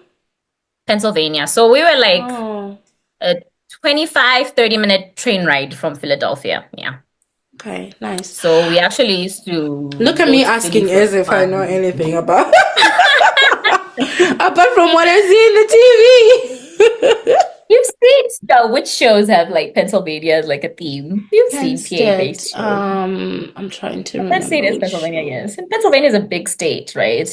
Pennsylvania. So we were like Oh, a 25-30 minute train ride from Philadelphia. Yeah. okay, nice. So we actually used to Look at go me to Philly asking for as if I know fun. anything about apart from what I see in the TV. You've seen stuff. Which shows have like Pennsylvania as like a theme? You've Penn seen State. PA-based shows. I'm trying to Penn State remember is which Pennsylvania, show. yes. And Pennsylvania is a big state, right?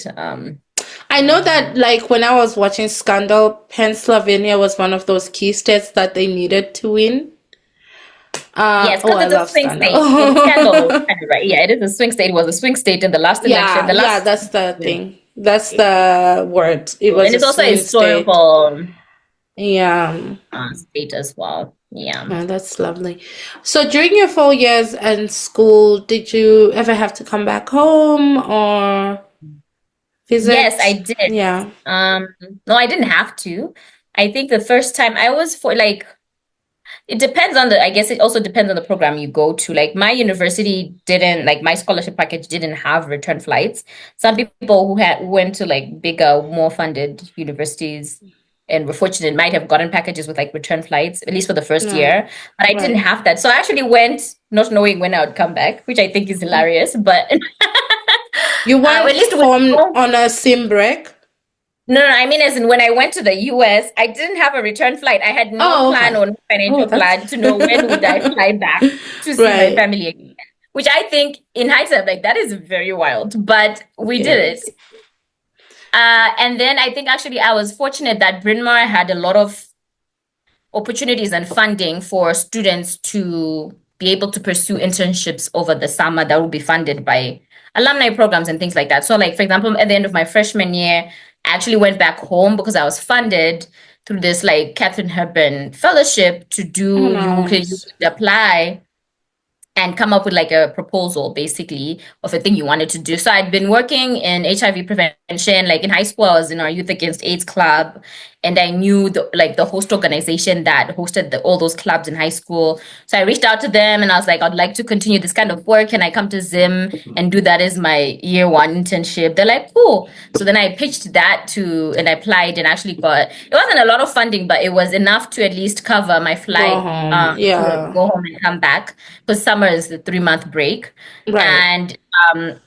I know that, like, when I was watching Scandal, Pennsylvania was one of those key states that they needed to win. Yes, Oh, because I it's a love swing Scandal. state. In Scandal, kind of right. Yeah, it is a swing state. It was a swing state in the last election. Yeah, The yeah, last, that's the thing. That's the word. It was and a it's also a swing state. historical Yeah. state as well. Yeah. Oh, that's lovely. So during your 4 years in school, did you ever have to come back home or Yes, I visit? did. Yeah. No, I didn't have to. I think the first time I was for like it depends on I guess it also depends on the program you go to. Like my university didn't, like my scholarship package didn't have return flights. Some people who had went to like bigger, more funded universities and were fortunate might have gotten packages with like return flights, at least for the first Right. year. But I didn't Right. have that. So I actually went not knowing when I would come back, which I think is hilarious. But You at went least on a sim break? no, I mean, as in when I went to the US, I didn't have a return flight. I had no Oh, plan okay. or no financial that's plan to know when would I fly back to see my right. family again. Which I think, in hindsight, like that is very wild, but we did Yes. it. And then I think actually I was fortunate that Bryn Mawr had a lot of opportunities and funding for students to be able to pursue internships over the summer that will be funded by alumni programs and things like that. So, like, for example, at the end of my freshman year, I actually went back home because I was funded through this like Catherine Hepburn fellowship to do, Oh, you nice. could apply and come up with like a proposal basically of a thing you wanted to do. So I'd been working in HIV prevention. Like in high school, I was in our Youth Against AIDS club, and I knew the host organization that hosted all those clubs in high school. So I reached out to them and I was like, I'd like to continue this kind of work. Can I come to Zim and do that as my year one internship? They're like, cool. So then I pitched that and I applied and actually got, it wasn't a lot of funding, but it was enough to at least cover my Go flight home. to Yeah. go home and come back because summer is the 3 month break. Right. And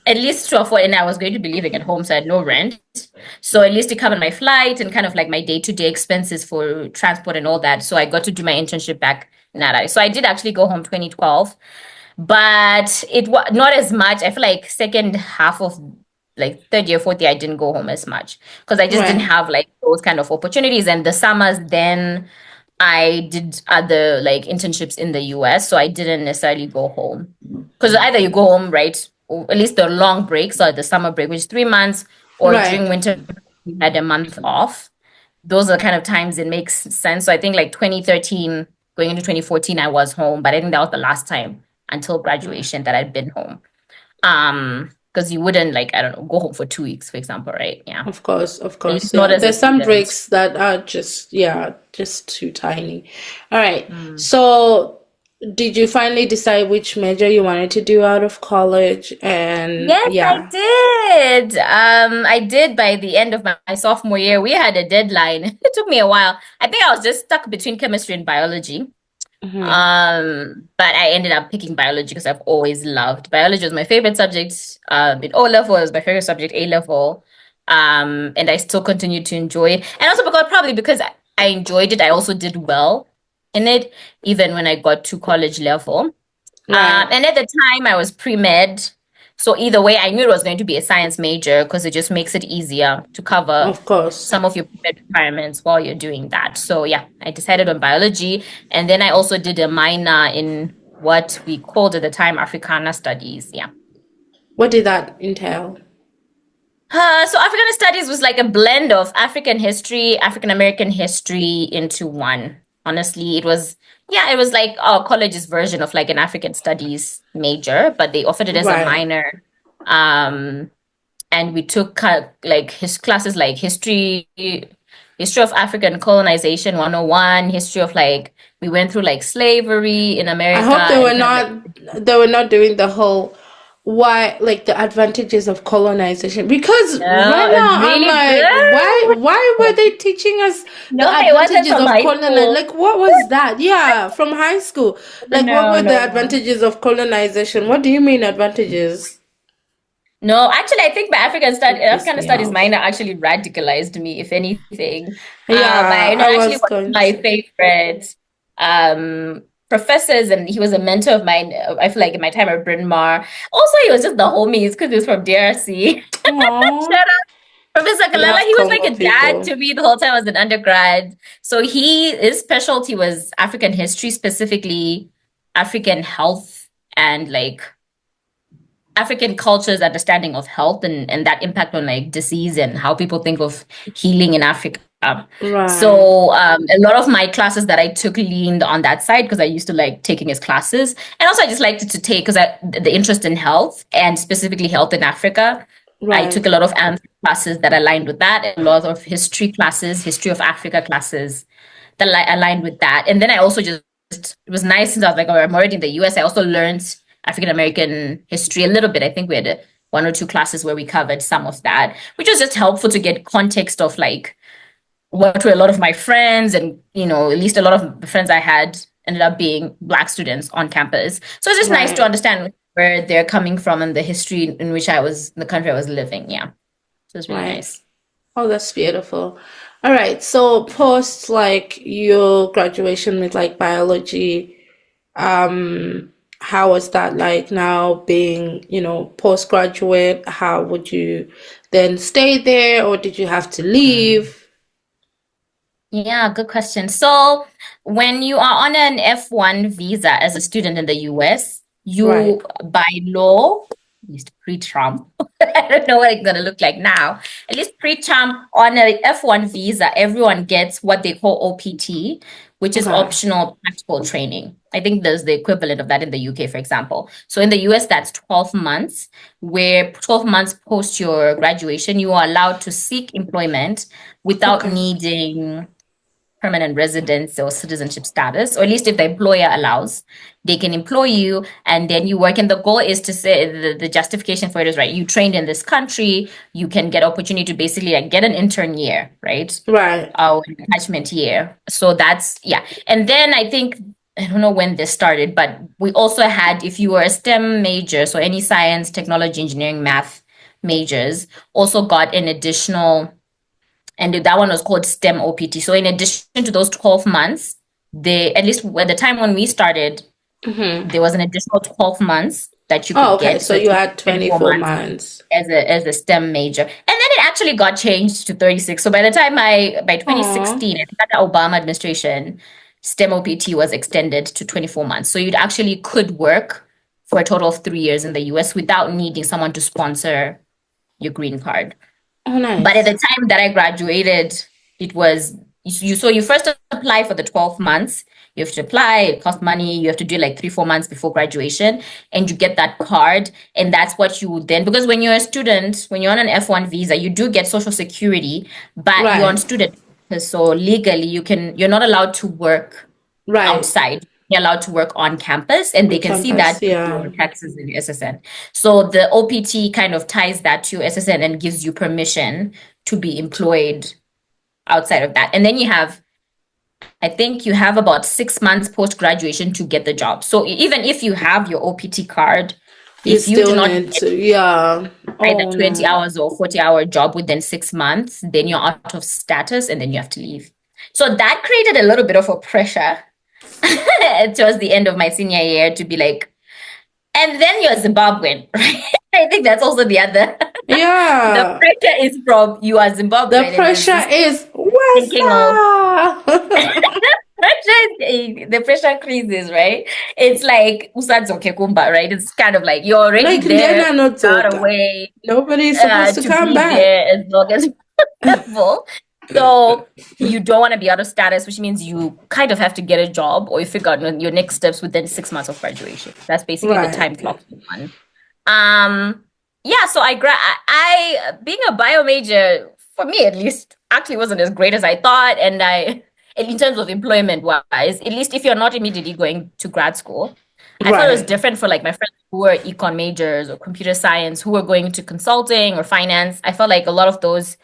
at least to afford, and I was going to be living at home, so I had no rent. So at least to cover my flight and kind of like my day-to-day expenses for transport and all that. So I got to do my internship back in Nara. So I did actually go home 2012, but it was not as much. I feel like second half of like third year, fourth year, I didn't go home as much because I just didn't Right. have like those kind of opportunities. And the summers then I did other like internships in the US, so I didn't necessarily go home because either you go home, right, or at least the long breaks or the summer break, which is 3 months, or during Right. winter you had a month off. Those are the kind of times it makes sense. So I think like 2013 going into 2014, I was home, but I think that was the last time until graduation that I'd been home. Because you wouldn't like, I don't know, go home for 2 weeks, for example, right? Yeah. Of course, of At course. least not Yeah. as a There's some student. breaks that are just too tiny. All right. So, did you finally decide which major you wanted to do out of college? And Yes, yeah. I did. I did by the end of my sophomore year. We had a deadline. It took me a while. I think I was just stuck between chemistry and biology. But I ended up picking biology because I've always loved biology. Was my favorite subject. In O level, it was my favorite subject. A level, and I still continue to enjoy it. And also probably because I enjoyed it, I also did well in it, even when I got to college level. Right. And at the time, I was pre-med. So either way, I knew it was going to be a science major because it just makes it easier to cover Of course. some of your pre-med requirements while you're doing that. So yeah, I decided on biology. And then I also did a minor in what we called at the time Africana Studies. Yeah. What did that entail? So Africana Studies was like a blend of African history, African American history into one. Honestly, it was like our college's version of like an African Studies major, but they offered it as a Right. minor. And we took like his classes like history of African colonization 101, history of like we went through like slavery in I America hope and kind of they were not doing the whole why, like the advantages of colonization, because right no, it was now I'm really like, why were good. they teaching us the No, it wasn't advantages from of high colonization? school. Like what was that? Yeah, from high school. Like what No, were the no, no. advantages of colonization? What do you mean advantages? No, actually, I think my It pissed African me studies off. minor actually radicalized me, if anything. But Yeah, I know I actually was one of going my to. favorite professors, and he was a mentor of mine. I feel like in my time at Bryn Mawr. Also, he was just the homies because he was from DRC. Aww, Shout out Professor Kalala. love He was like Congo a dad people. to me the whole time I was an undergrad. So his specialty was African history, specifically African health and like African culture's understanding of health and that impact on like disease and how people think of healing in Africa. Right, So a lot of my classes that I took leaned on that side because I used to like taking his classes, and also I just liked it to take because the interest in health and specifically health in Africa. I right, took a lot of classes that aligned with that, and a lot of history classes, history of Africa classes that aligned with that. And then I also just it was nice since I was like, oh, I'm already in the US. I also learned African American history a little bit. I think we had one or two classes where we covered some of that, which was just helpful to get context of like what were a lot of my friends, and at least a lot of the friends I had ended up being Black students on campus. So it's just nice to right. understand where they're coming from and the history in which the country I was living. Yeah. So it's really Right. nice. Oh, that's beautiful. All right. So post like your graduation with like biology, how was that like now being, postgraduate? How would you then stay there or did you have to leave? Yeah, good question. So, when you are on an F1 visa as a student in the US, Right. you, by law, at least pre-Trump, I don't know what it's going to look like now. At least pre-Trump, on a F1 visa, everyone gets what they call OPT, which is Okay. optional practical training. I think there's the equivalent of that in the UK, for example. So in the US, that's 12 months, where 12 months post your graduation, you are allowed to seek employment without Okay. needing permanent residence or citizenship status, or at least if the employer allows, they can employ you and then you work. And the goal is to say the justification for it is right. You trained in this country, you can get opportunity to basically like get an intern year, right? Right. An attachment year. So that's yeah. And then I think I don't know when this started, but we also had if you were a STEM major, so any science, technology, engineering, math majors, also got an additional, and that one was called STEM OPT. So in addition to those 12 months, at least at the time when we started, Mm-hmm. there was an additional 12 months that you Oh, could okay. get. So So it's you had 24 24 months months. as a STEM major. And then it actually got changed to 36. So by the time by Oh, 2016, I think at the Obama administration, STEM OPT was extended to 24 months. So you actually could work for a total of 3 years in the US without needing someone to sponsor your green card. oh, But at the nice. time that I graduated, it was so you first apply for the 12 months. You have to apply, it costs money. You have to do like 3, 4 months before graduation, and you get that card. And that's what you would then, because when you're a student, when you're on an F1 visa, you do get social security, but you're on Right. student. So legally you're not allowed to work Right. outside. You're allowed to work on campus, and they On can see that campus. through Yeah. your taxes and your SSN. So the OPT kind of ties that to your SSN and gives you permission to be employed outside of that. And then I think you have about 6 months post graduation to get the job. So even if you have your OPT card, You if you do still not need get to. Yeah. either Oh, 20 no. hours or 40-hour job within 6 months, then you're out of status and then you have to leave. So that created a little bit of a pressure towards the end of my senior year to be like, and then you're Zimbabwean, right? I think that's also the other. The Yeah. pressure is from you are The Zimbabwean, and there's pressure this is thinking of Westa. The pressure increases, right? It's like usadzoke kumba, right? It's kind of like you're already Like there, Liana not out Zoka. away Nobody is supposed to to come be back. there as long as possible. So you don't want to be out of status, which means you kind of have to get a job or you figure out your next steps within 6 months of graduation. That's basically the time Right. clock you're on. Yeah, so I being a bio major, for me at least, actually wasn't as great as I thought. And in terms of employment wise, at least if you're not immediately going to grad school, I thought it was Right. different for like my friends who were econ majors or computer science who were going to consulting or finance. I felt like a lot of those,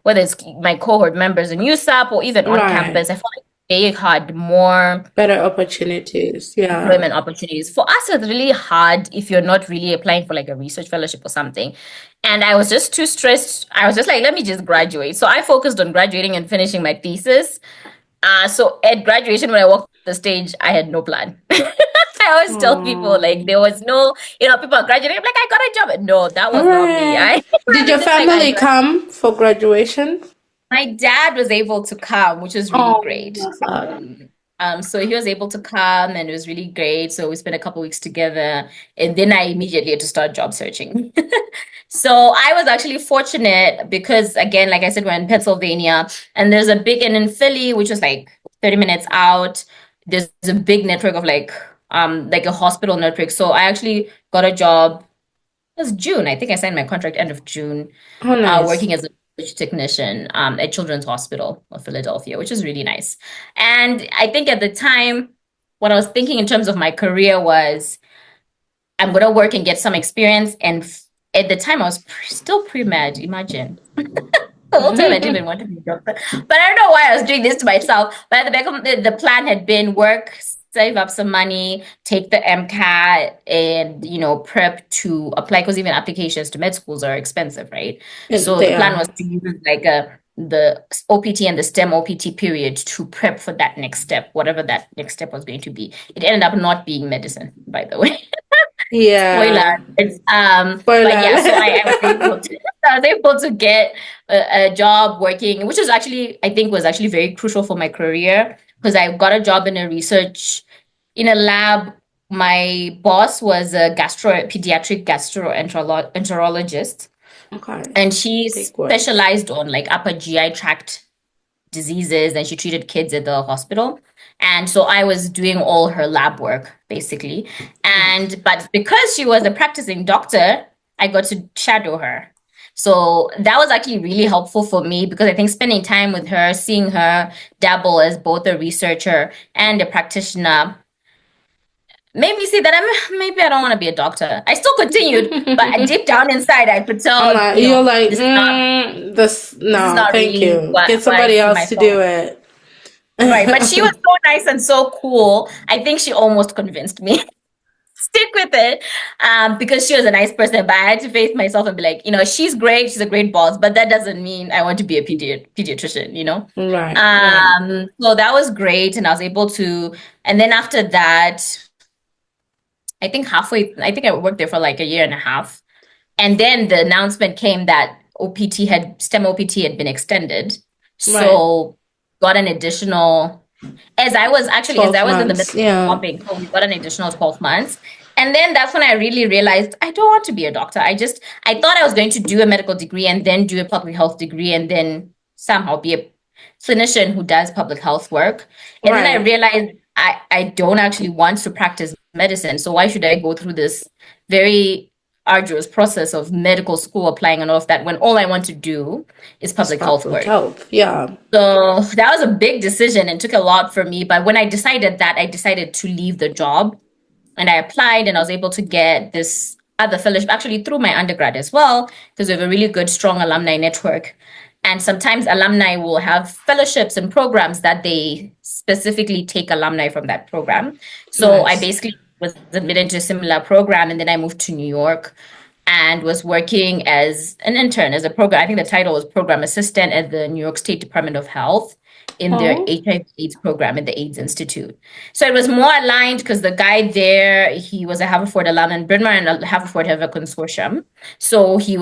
whether it's my cohort members in USAP or even on Right. campus, I felt like they had more Better opportunities. Yeah. employment opportunities. For us, it's really hard if you're not really applying for like a research fellowship or something. And I was just too stressed. I was just like, let me just graduate. So I focused on graduating and finishing my thesis. So at graduation, when I walked the stage, I had no plan. I always tell people like there was no, people are graduating. I'm like, I got a job. No, that was not me. Hooray. I Did your just like family come for graduation? my dad was able to come, which is really Oh, great. that's sad. So he was able to come and it was really great. So we spent a couple weeks together and then I immediately had to start job searching. So I was actually fortunate because again, like I said, we're in Pennsylvania and there's a big inn in Philly, which was like 30 minutes out. There's a big network of like a hospital network. So I actually got a job. It was June. I think I signed my contract end of June, Oh, nice. working as a research technician at Children's Hospital of Philadelphia, which is really nice. And I think at the time, what I was thinking in terms of my career was, I'm going to work and get some experience. And at the time, I was still pre-med, imagine. The whole time I didn't even want to be a doctor. But I don't know why I was doing this to myself. But at the back of the plan had been work, save up some money, take the MCAT, and prep to apply because even applications to med schools are expensive, right? So the plan was to use like the OPT and the STEM OPT period to prep for that next step, whatever that next step was going to be. It ended up not being medicine, by the way. Yeah. Spoiler. Spoiler. But yeah, so I was able to get a job working, which was actually, I think was actually very crucial for my career because I got a job in in a lab. My boss was a pediatric gastroenterologist. Okay. And she specialized on like upper GI tract diseases and she treated kids at the hospital. And so I was doing all her lab work basically. But because she was a practicing doctor, I got to shadow her. So that was actually really helpful for me because I think spending time with her, seeing her dabble as both a researcher and a practitioner made me see that maybe I don't want to be a doctor. I still continued, but deep down inside, I could tell. You're like, this is not thank really you. Get somebody else to do it. Right, but she was so nice and so cool. I think she almost convinced me. Stick with it, because she was a nice person. But I had to face myself and be like, she's great. She's a great boss, but that doesn't mean I want to be a pediatrician. Right. So that was great, and I was able to. And then after that, I think I worked there for like a year and a half. And then the announcement came that STEM OPT had been extended. So got an additional, as I was in the middle of shopping, so we got an additional 12 months. And then that's when I really realized I don't want to be a doctor. I thought I was going to do a medical degree and then do a public health degree and then somehow be a clinician who does public health work. And then I realized I don't actually want to practice medicine. So why should I go through this very arduous process of medical school, applying and all of that, when all I want to do is public health work? Yeah. So that was a big decision and took a lot for me. But when I decided that, I decided to leave the job and I applied and I was able to get this other fellowship actually through my undergrad as well, because we have a really good, strong alumni network. And sometimes alumni will have fellowships and programs that they specifically take alumni from that program. So I basically was admitted to a similar program. And then I moved to New York and was working as an intern, as a program. I think the title was program assistant at the New York State Department of Health in their HIV/AIDS program at the AIDS Institute. So it was more aligned because the guy there, he was a Haverford alum, and Bryn Mawr and Haverford have a consortium. So he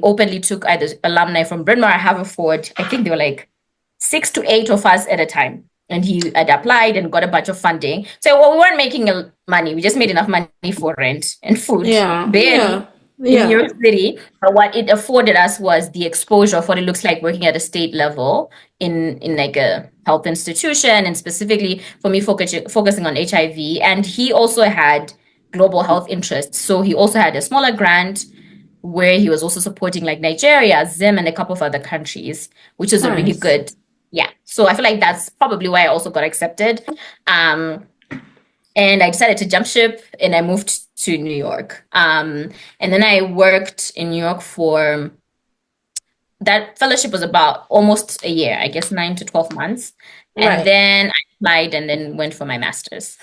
openly took either alumni from Bryn Mawr or Haverford. I think there were like 6 to 8 of us at a time and he had applied and got a bunch of funding. So we weren't making money. We just made enough money for rent and food, barely. In New York City, but what it afforded us was the exposure of what it looks like working at a state level in like a health institution, and specifically for me focusing on HIV. And he also had global health interests, so he also had a smaller grant where he was also supporting like Nigeria, Zim, and a couple of other countries, which is a really good. Yeah, so I feel like that's probably why I also got accepted. And I decided to jump ship and I moved to New York. And then I worked in New York for, that fellowship was about almost a year, I guess 9 to 12 months. And then I applied and then went for my master's.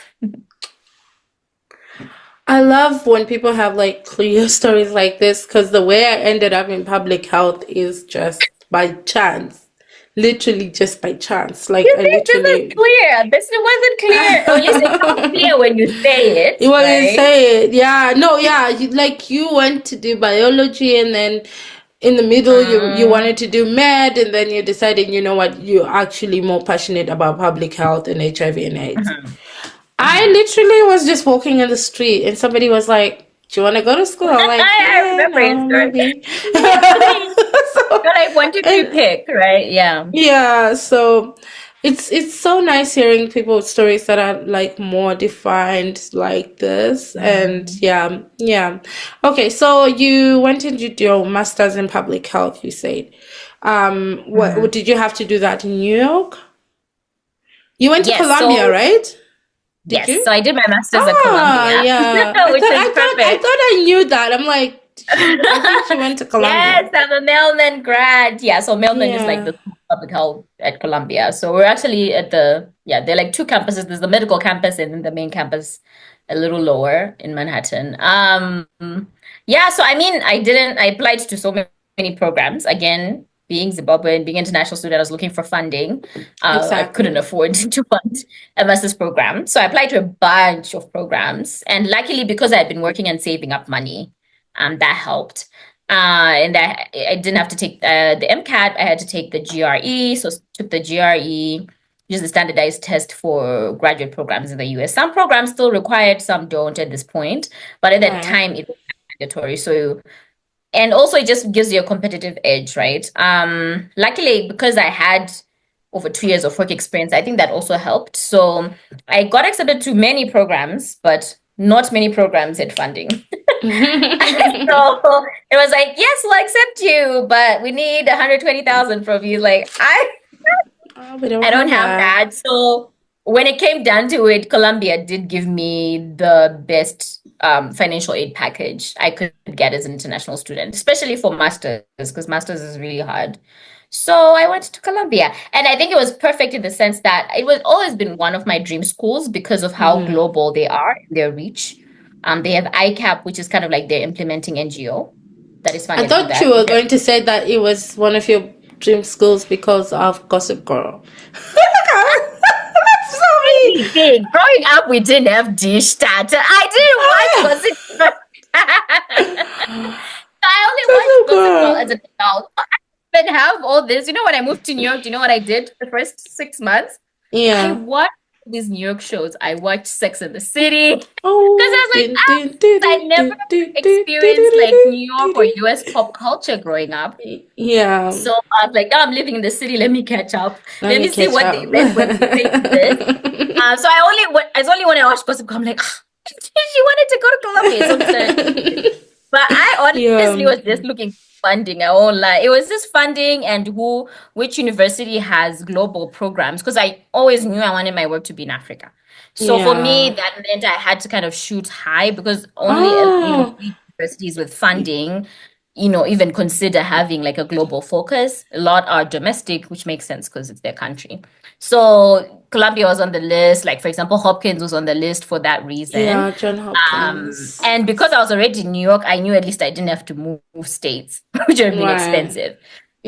I love when people have like clear stories like this, because the way I ended up in public health is just by chance. Literally just by chance. Like I literally... This is clear. This wasn't clear. Or at least it sounds clear when you say it. When you say it, yeah. No, yeah. You went to do biology, and then in the middle you wanted to do med, and then you decided, you know what, you're actually more passionate about public health and HIV and AIDS. I literally was just walking in the street and somebody was like, do you want to go to school? I'm like, I remember maybe. So like, when did you pick, right? Yeah, so it's so nice hearing people's stories that are like more defined like this. And yeah. Okay, so you went and did your master's in public health, you said. What did you have to do that in New York? You went to Columbia, right? Yes, so I did my master's at Columbia. Yeah. Which is perfect. I thought I knew that. I'm like, I think she went to Columbia. Yes, I'm a Mailman grad. Yeah, so Mailman is like the public health at Columbia. So we're actually at there are like two campuses. There's the medical campus and then the main campus a little lower in Manhattan. So I mean, I applied to so many programs. Again, being Zimbabwean, being an international student, I was looking for funding. I couldn't afford to fund a master's program. So I applied to a bunch of programs. And luckily, because I had been working and saving up money, that helped. And I didn't have to take the MCAT. I had to take the GRE. So I took the GRE, which is the standardized test for graduate programs in the US. Some programs still required, some don't at this point. But at that time, it was mandatory. So... And also it just gives you a competitive edge, right? Luckily, because I had over 2 years of work experience, I think that also helped. So I got accepted to many programs, but not many programs had funding. So it was like, yes, we'll accept you, but we need 120,000 from you. Like, I don't have that. So when it came down to it, Columbia did give me the best financial aid package I could get as an international student, especially for masters, because masters is really hard. So I went to Columbia, and I think it was perfect in the sense that it was always been one of my dream schools because of how global they are in their reach. They have ICAP, which is kind of like their implementing NGO that is funded. I thought you were going to say that it was one of your dream schools because of Gossip Girl. Big. Growing up, we didn't have dish starter. I didn't watch Gossip Girl. I only watched Gossip Girl as an adult. I didn't have all this. You know, when I moved to New York, do you know what I did the first 6 months? I watched these New York shows. I watched Sex and the City. Because I was like, I never experienced like New York or US pop culture growing up. Yeah. So I was like, now I'm living in the city. Let me catch up. Let me see what they meant when they say this. So I only when I watched Gossip Girl, I'm like, she wanted to go to Columbia. But I honestly was just looking for funding. I won't lie. It was just funding and which university has global programs, because I always knew I wanted my work to be in Africa. So for me, that meant I had to kind of shoot high, because only universities with funding, even consider having like a global focus. A lot are domestic, which makes sense because it's their country. So Columbia was on the list. Like, for example, Hopkins was on the list for that reason. Yeah, John Hopkins. And because I was already in New York, I knew at least I didn't have to move states, which would be expensive.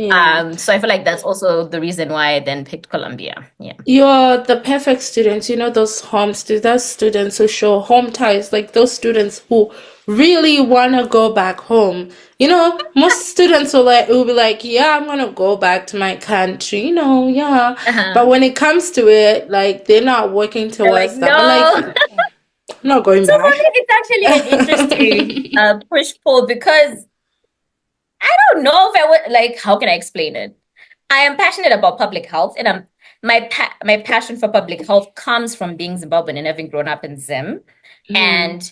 Yeah. So I feel like that's also the reason why I then picked Colombia. Yeah. You're the perfect students. You know, those students who show home ties, like those students who really want to go back home. You know, most students will be like, yeah, I'm gonna go back to my country, you know, yeah. But when it comes to it, like they're not working They're like, towards that. But like, no. I'm not going So for back. me, it's actually an interesting push pull because I don't know if I would like. How can I explain it? I am passionate about public health, and my passion for public health comes from being Zimbabwean and having grown up in Zim. And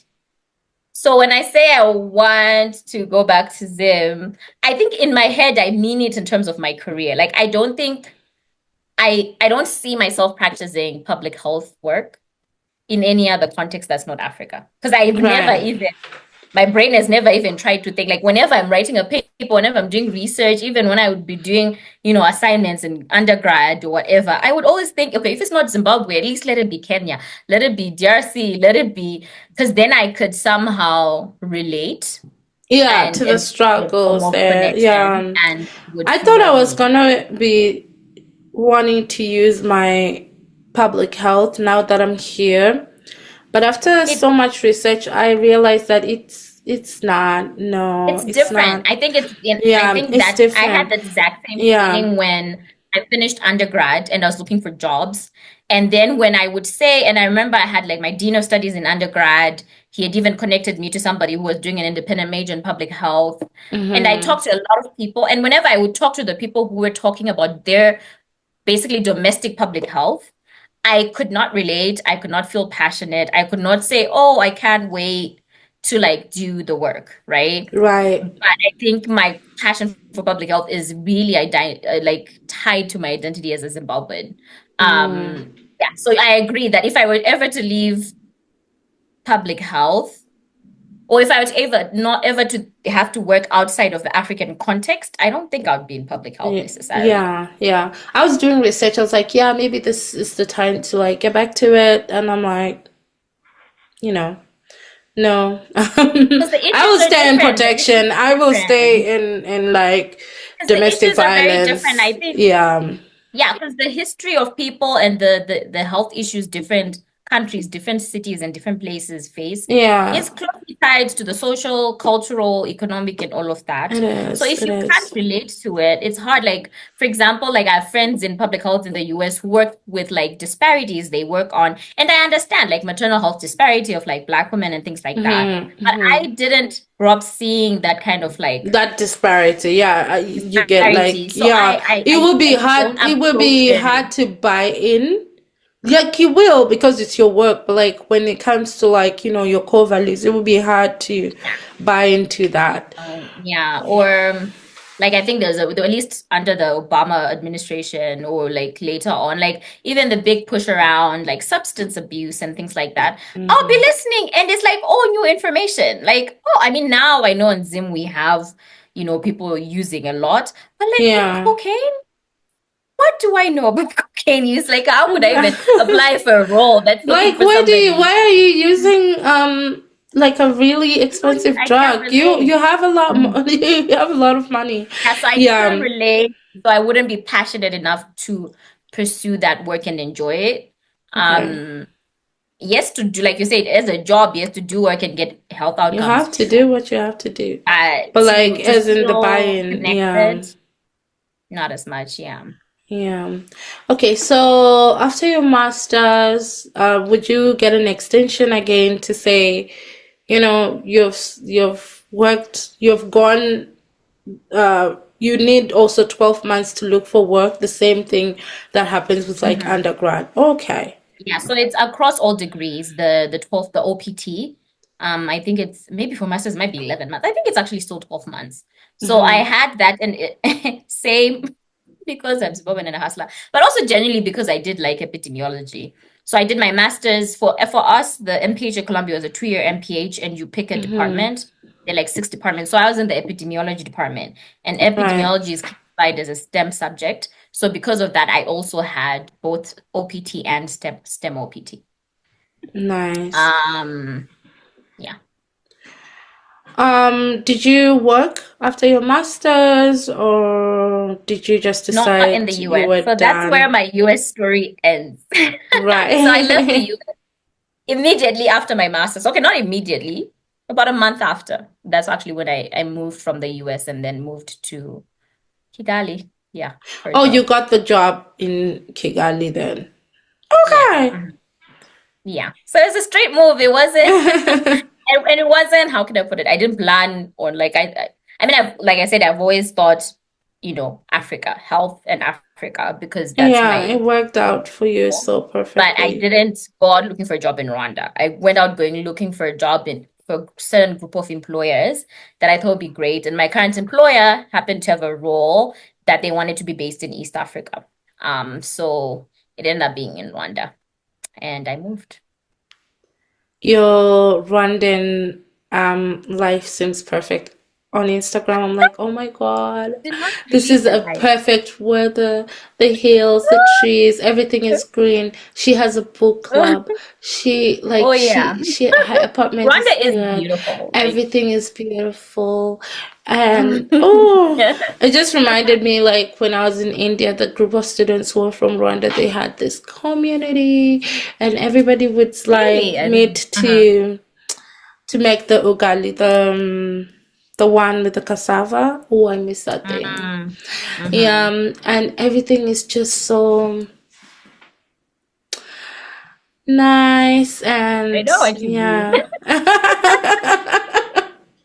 so when I say I want to go back to Zim, I think in my head I mean it in terms of my career. Like I don't think I don't see myself practicing public health work in any other context that's not Africa. Because I've never Right. even my brain has never even tried to think like whenever I'm writing a paper, whenever I'm doing research, even when I would be doing, assignments in undergrad or whatever, I would always think, okay, if it's not Zimbabwe, at least let it be Kenya, let it be DRC, let it be, because then I could somehow relate Yeah, and to the feel struggles more there. connection Yeah. and would I feel thought I more was meaning. gonna be wanting to use my public health now that I'm here. But after It so much research, I realized that it's not. No, It's it's different. not. I Yeah, think it's that I had different. the exact same Yeah. feeling when I finished undergrad and I was looking for jobs. And then when I would say, and I remember I had like my dean of studies in undergrad, he had even connected me to somebody who was doing an independent major in public health. And I Mm-hmm. talked to a lot of people. And whenever I would talk to the people who were talking about their basically domestic public health, I could not relate. I could not feel passionate. I could not say, oh, I can't wait to like do the work, right? Right. But I think my passion for public health is really like tied to my identity as a Zimbabwean. Yeah, so I agree that if I were ever to leave public health, or if I was ever not ever to have to work outside of the African context, I don't think I would be in public health necessarily. Yeah, yeah. I was doing research. I was like, yeah, maybe this is the time to like get back to it. And I'm like, you know, no. Because the I issues will are stay in different. The issues protection. I are will different. stay in like Because the domestic issues are very different. violence. I think Yeah. yeah, because the history of people and the health issues different countries, different cities, and different places face Yeah. is closely tied to the social, cultural, economic, and all of that. It So is. if It you can't is. relate to it, it's hard. Like, for example, like I have friends in public health in the US who work with like disparities they work on, and I understand like maternal health disparity of like Black women and things like that. But I didn't grow up seeing that kind of like That disparity, yeah, you get disparity. like, So yeah, it will be I hard. don't It will approach be it. hard to buy in. Like you will because it's your work, but like when it comes to like your core values, it will be hard to buy into that. Yeah, or like I think at least under the Obama administration or like later on, like even the big push around like substance abuse and things like that. I'll be listening and it's like all new information. Like, oh, I mean now I know in Zim we have, people using a lot, but like Yeah. cocaine, what do I know about cocaine use? Like how could I even apply for a role that's looking Like, for why somebody? are you using like a really expensive I can't drug? You relate. have a lot you have a lot of money. Yeah, so I couldn't Yeah. relate. So I wouldn't be passionate enough to pursue that work and enjoy it. Okay. Um, yes, to do like you said, as a job, yes, to do work and get health You outcomes, have to true. do what you have to do. Uh, But like to as in the feel buy-in, yeah. connected, not as much, yeah. Yeah. Okay, so after your master's, would you get an extension again to say, you've worked, you've gone, you need also 12 months to look for work, the same thing that happens with like undergrad. Okay. Yeah, so it's across all degrees, the 12th, the OPT. I think it's maybe for masters it might be 11 months. I think it's actually still 12 months. So I had that and same because I'm Zimbabwean and a hustler, but also generally because I did like epidemiology. So I did my master's for us, the MPH at Columbia was a 2-year MPH and you pick a department. They're like 6 departments. So I was in the epidemiology department and Right. epidemiology is classified as a STEM subject. So because of that, I also had both OPT and STEM OPT. Nice. Um, yeah. Did you work after your master's, or did you just Not in the decide you US. were So that's where done? my US story ends. So I left the Right. US immediately after my master's. Okay, not immediately, about a month after. That's actually when I moved from the US and then moved to Kigali. Yeah, for a Oh, you job. got the job in Kigali then. Yeah. Okay. Yeah. So it's a straight move. It wasn't, and it wasn't, how can I put it? I didn't plan on like, I mean, like I said, I've always thought, Africa, health and Africa, because that's Yeah, my, it worked out for you so but I perfectly. didn't go out looking for a job in Rwanda. I went out going looking for a job for a certain group of employers that I thought would be great. And my current employer happened to have a role that they wanted to be based in East Africa. So it ended up being in Rwanda, and I moved. Your Rwandan life seems perfect. On Instagram, I'm like, oh my God, Did not this believe is the a hype. perfect weather. The hills, the trees, everything is green. She has a book club. She Oh like yeah. her apartment Rwanda is is cleared. beautiful. Like Everything is beautiful. And oh, it just reminded me like when I was in India, the group of students who were from Rwanda, they had this community and everybody would really, like I meet didn't. to make the ugali, the one with the cassava. Oh, I miss that thing. Mm, Yeah, mm-hmm. and everything is just so nice I and know what you mean. yeah.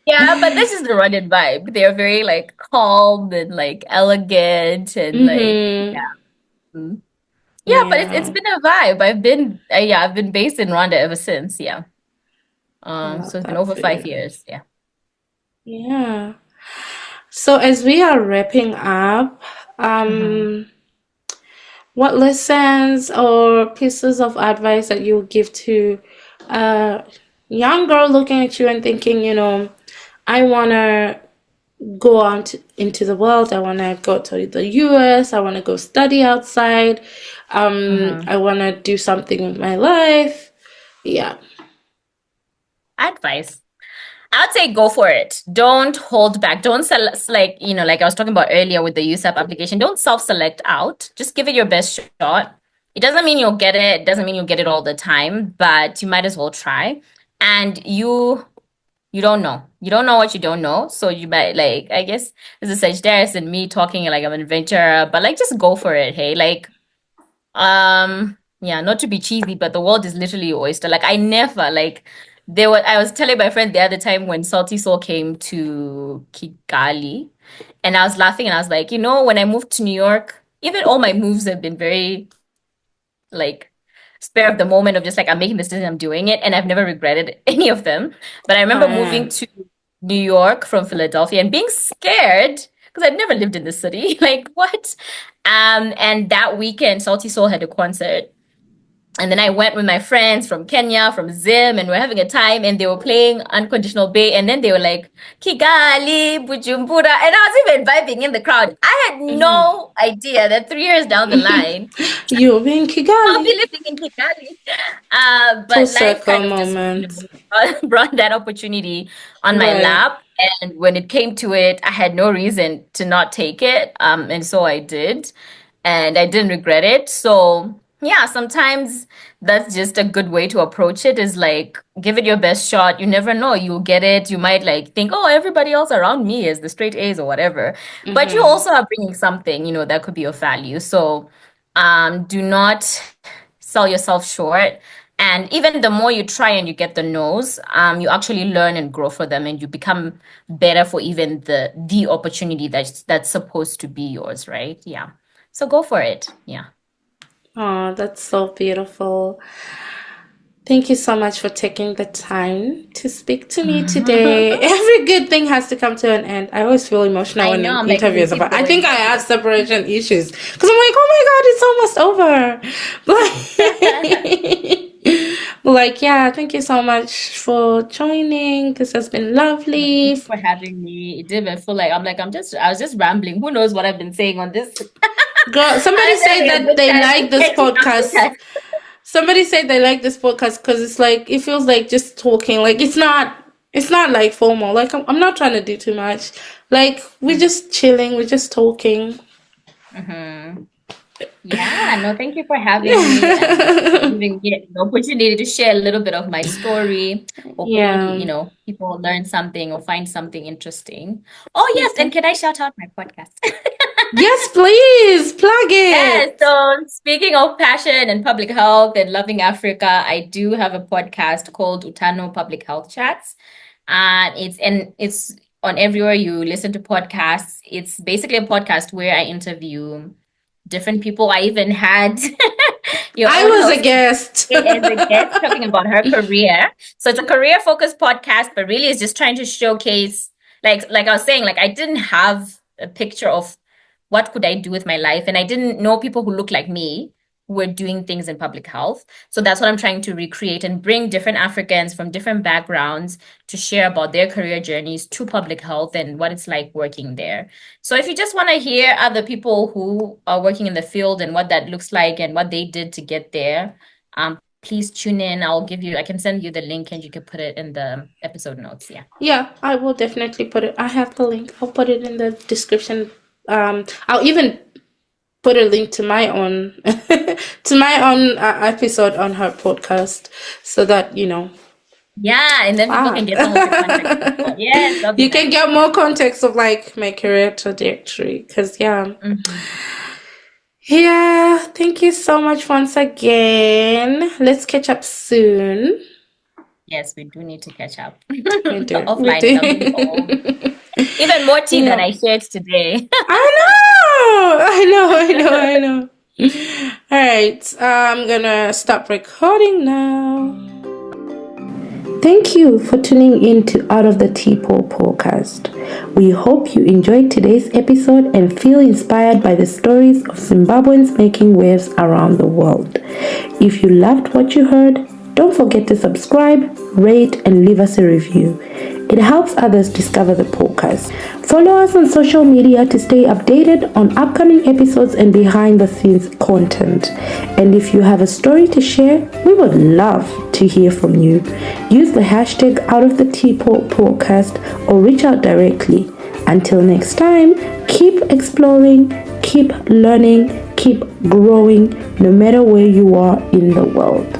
Yeah, but this is the Rwandan vibe. They're very like calm and like elegant and like Mm-hmm. yeah. Mm. Yeah, but it's Yeah. been a vibe. I've been based in Rwanda ever since. Yeah. I So love it's been that over for 5 years. Yeah. Yeah. So as we are wrapping up, Hmm. what lessons or pieces of advice that you would give to a young girl looking at you and thinking, I want to go out into the world. I want to go to the US. I want to go study outside. Hmm. I want to do something with my life. Yeah. Advice. I'd say go for it. Don't hold back. Don't like, like I was talking about earlier with the USAP application. Don't self-select out. Just give it your best shot. It doesn't mean you'll get it. It doesn't mean you'll get it all the time, but you might as well try. And you don't know. You don't know what you don't know. So you might like, I guess this is Sagittarius and me talking like I'm an adventurer, but like just go for it. Hey, like yeah, not to be cheesy, but the world is literally your oyster. Like I never like I was telling my friend the other time when Salty Soul came to Kigali, and I was laughing and I was like, when I moved to New York, even all my moves have been very like spare of the moment of just like I'm making this decision, I'm doing it, and I've never regretted any of them. But I remember moving Right. to New York from Philadelphia and being scared because I'd never lived in the city. Like what? And that weekend, Salty Soul had a concert. And then I went with my friends from Kenya, from Zim, and we're having a time, and they were playing Unconditional Bay, and then they were like, Kigali, Bujumbura, and I was even vibing in the crowd. I had Yeah. no idea that 3 years down the line, You'll be in I'll be Kigali. living in Kigali. Full But life circle kind of just moment. brought that opportunity on my Right. lap. And when it came to it, I had no reason to not take it. And so I did. And I didn't regret it. So yeah, sometimes that's just a good way to approach it is like give it your best shot. You never know. You'll get it. You might like think, oh, everybody else around me is the straight A's or whatever. But you Mm-hmm. also are bringing something, that could be of value. So do not sell yourself short. And even the more you try and you get the no's, you actually learn and grow for them, and you become better for even the opportunity that's supposed to be yours, right? Yeah. So go for it. Yeah. Oh, that's so beautiful. Thank you so much for taking the time to speak to me today. Every good thing has to come to an end. I always feel emotional I when know. in I'm like, interviews keep about. I think going. I have separation issues because I'm like, oh my God, it's almost over. Like, yeah, thank you so much for joining. This has been Thank lovely. you for having me. It didn't even feel like I was just rambling. Who knows what I've been saying on this? Girl, somebody And then said we a that good they time like to this catch podcast. up. Somebody said they like this podcast because it's like it feels like just talking. Like it's not. It's not like formal. Like I'm not trying to do too much. Like we're just chilling. We're just talking. Yeah, no, thank you for having me and giving me the opportunity to share a little bit of my story. Hopefully, people learn something or find something interesting. Oh, yes, and can I shout out my podcast? Yes, please plug it. Yes, so speaking of passion and public health and loving Africa, I do have a podcast called Utano Public Health Chats. And it's on everywhere you listen to podcasts. It's basically a podcast where I interview different people. I even had I was a guest. as a guest talking about her career. So it's a career-focused podcast, but really it's just trying to showcase, like I was saying, like I didn't have a picture of what could I do with my life, and I didn't know people who looked like me who were doing things in public health. So that's what I'm trying to recreate and bring different Africans from different backgrounds to share about their career journeys to public health and what it's like working there. So if you just want to hear other people who are working in the field and what that looks like and what they did to get there, please tune in. I can send you the link and you can put it in the episode notes. Yeah, I will definitely put it. I have the link. I'll put it in the description. I'll even put a link to my own episode on her podcast, so that Yeah, and then people can get some of the context. Yes, you can get more context of like my career trajectory. Because yeah, thank you so much once again. Let's catch up soon. Yes, we do need to catch up. We do. Offline, even more tea than I shared today. I know. All right, I'm gonna stop recording now. Thank you for tuning in to Out of the Teapot podcast. We hope you enjoyed today's episode and feel inspired by the stories of Zimbabweans making waves around the world. If you loved what you heard, don't forget to subscribe, rate, and leave us a review. It helps others discover the podcast. Follow us on social media to stay updated on upcoming episodes and behind-the-scenes content. And if you have a story to share, we would love to hear from you. Use the hashtag #OutOfTheTeapot podcast or reach out directly. Until next time, keep exploring, keep learning, keep growing, no matter where you are in the world.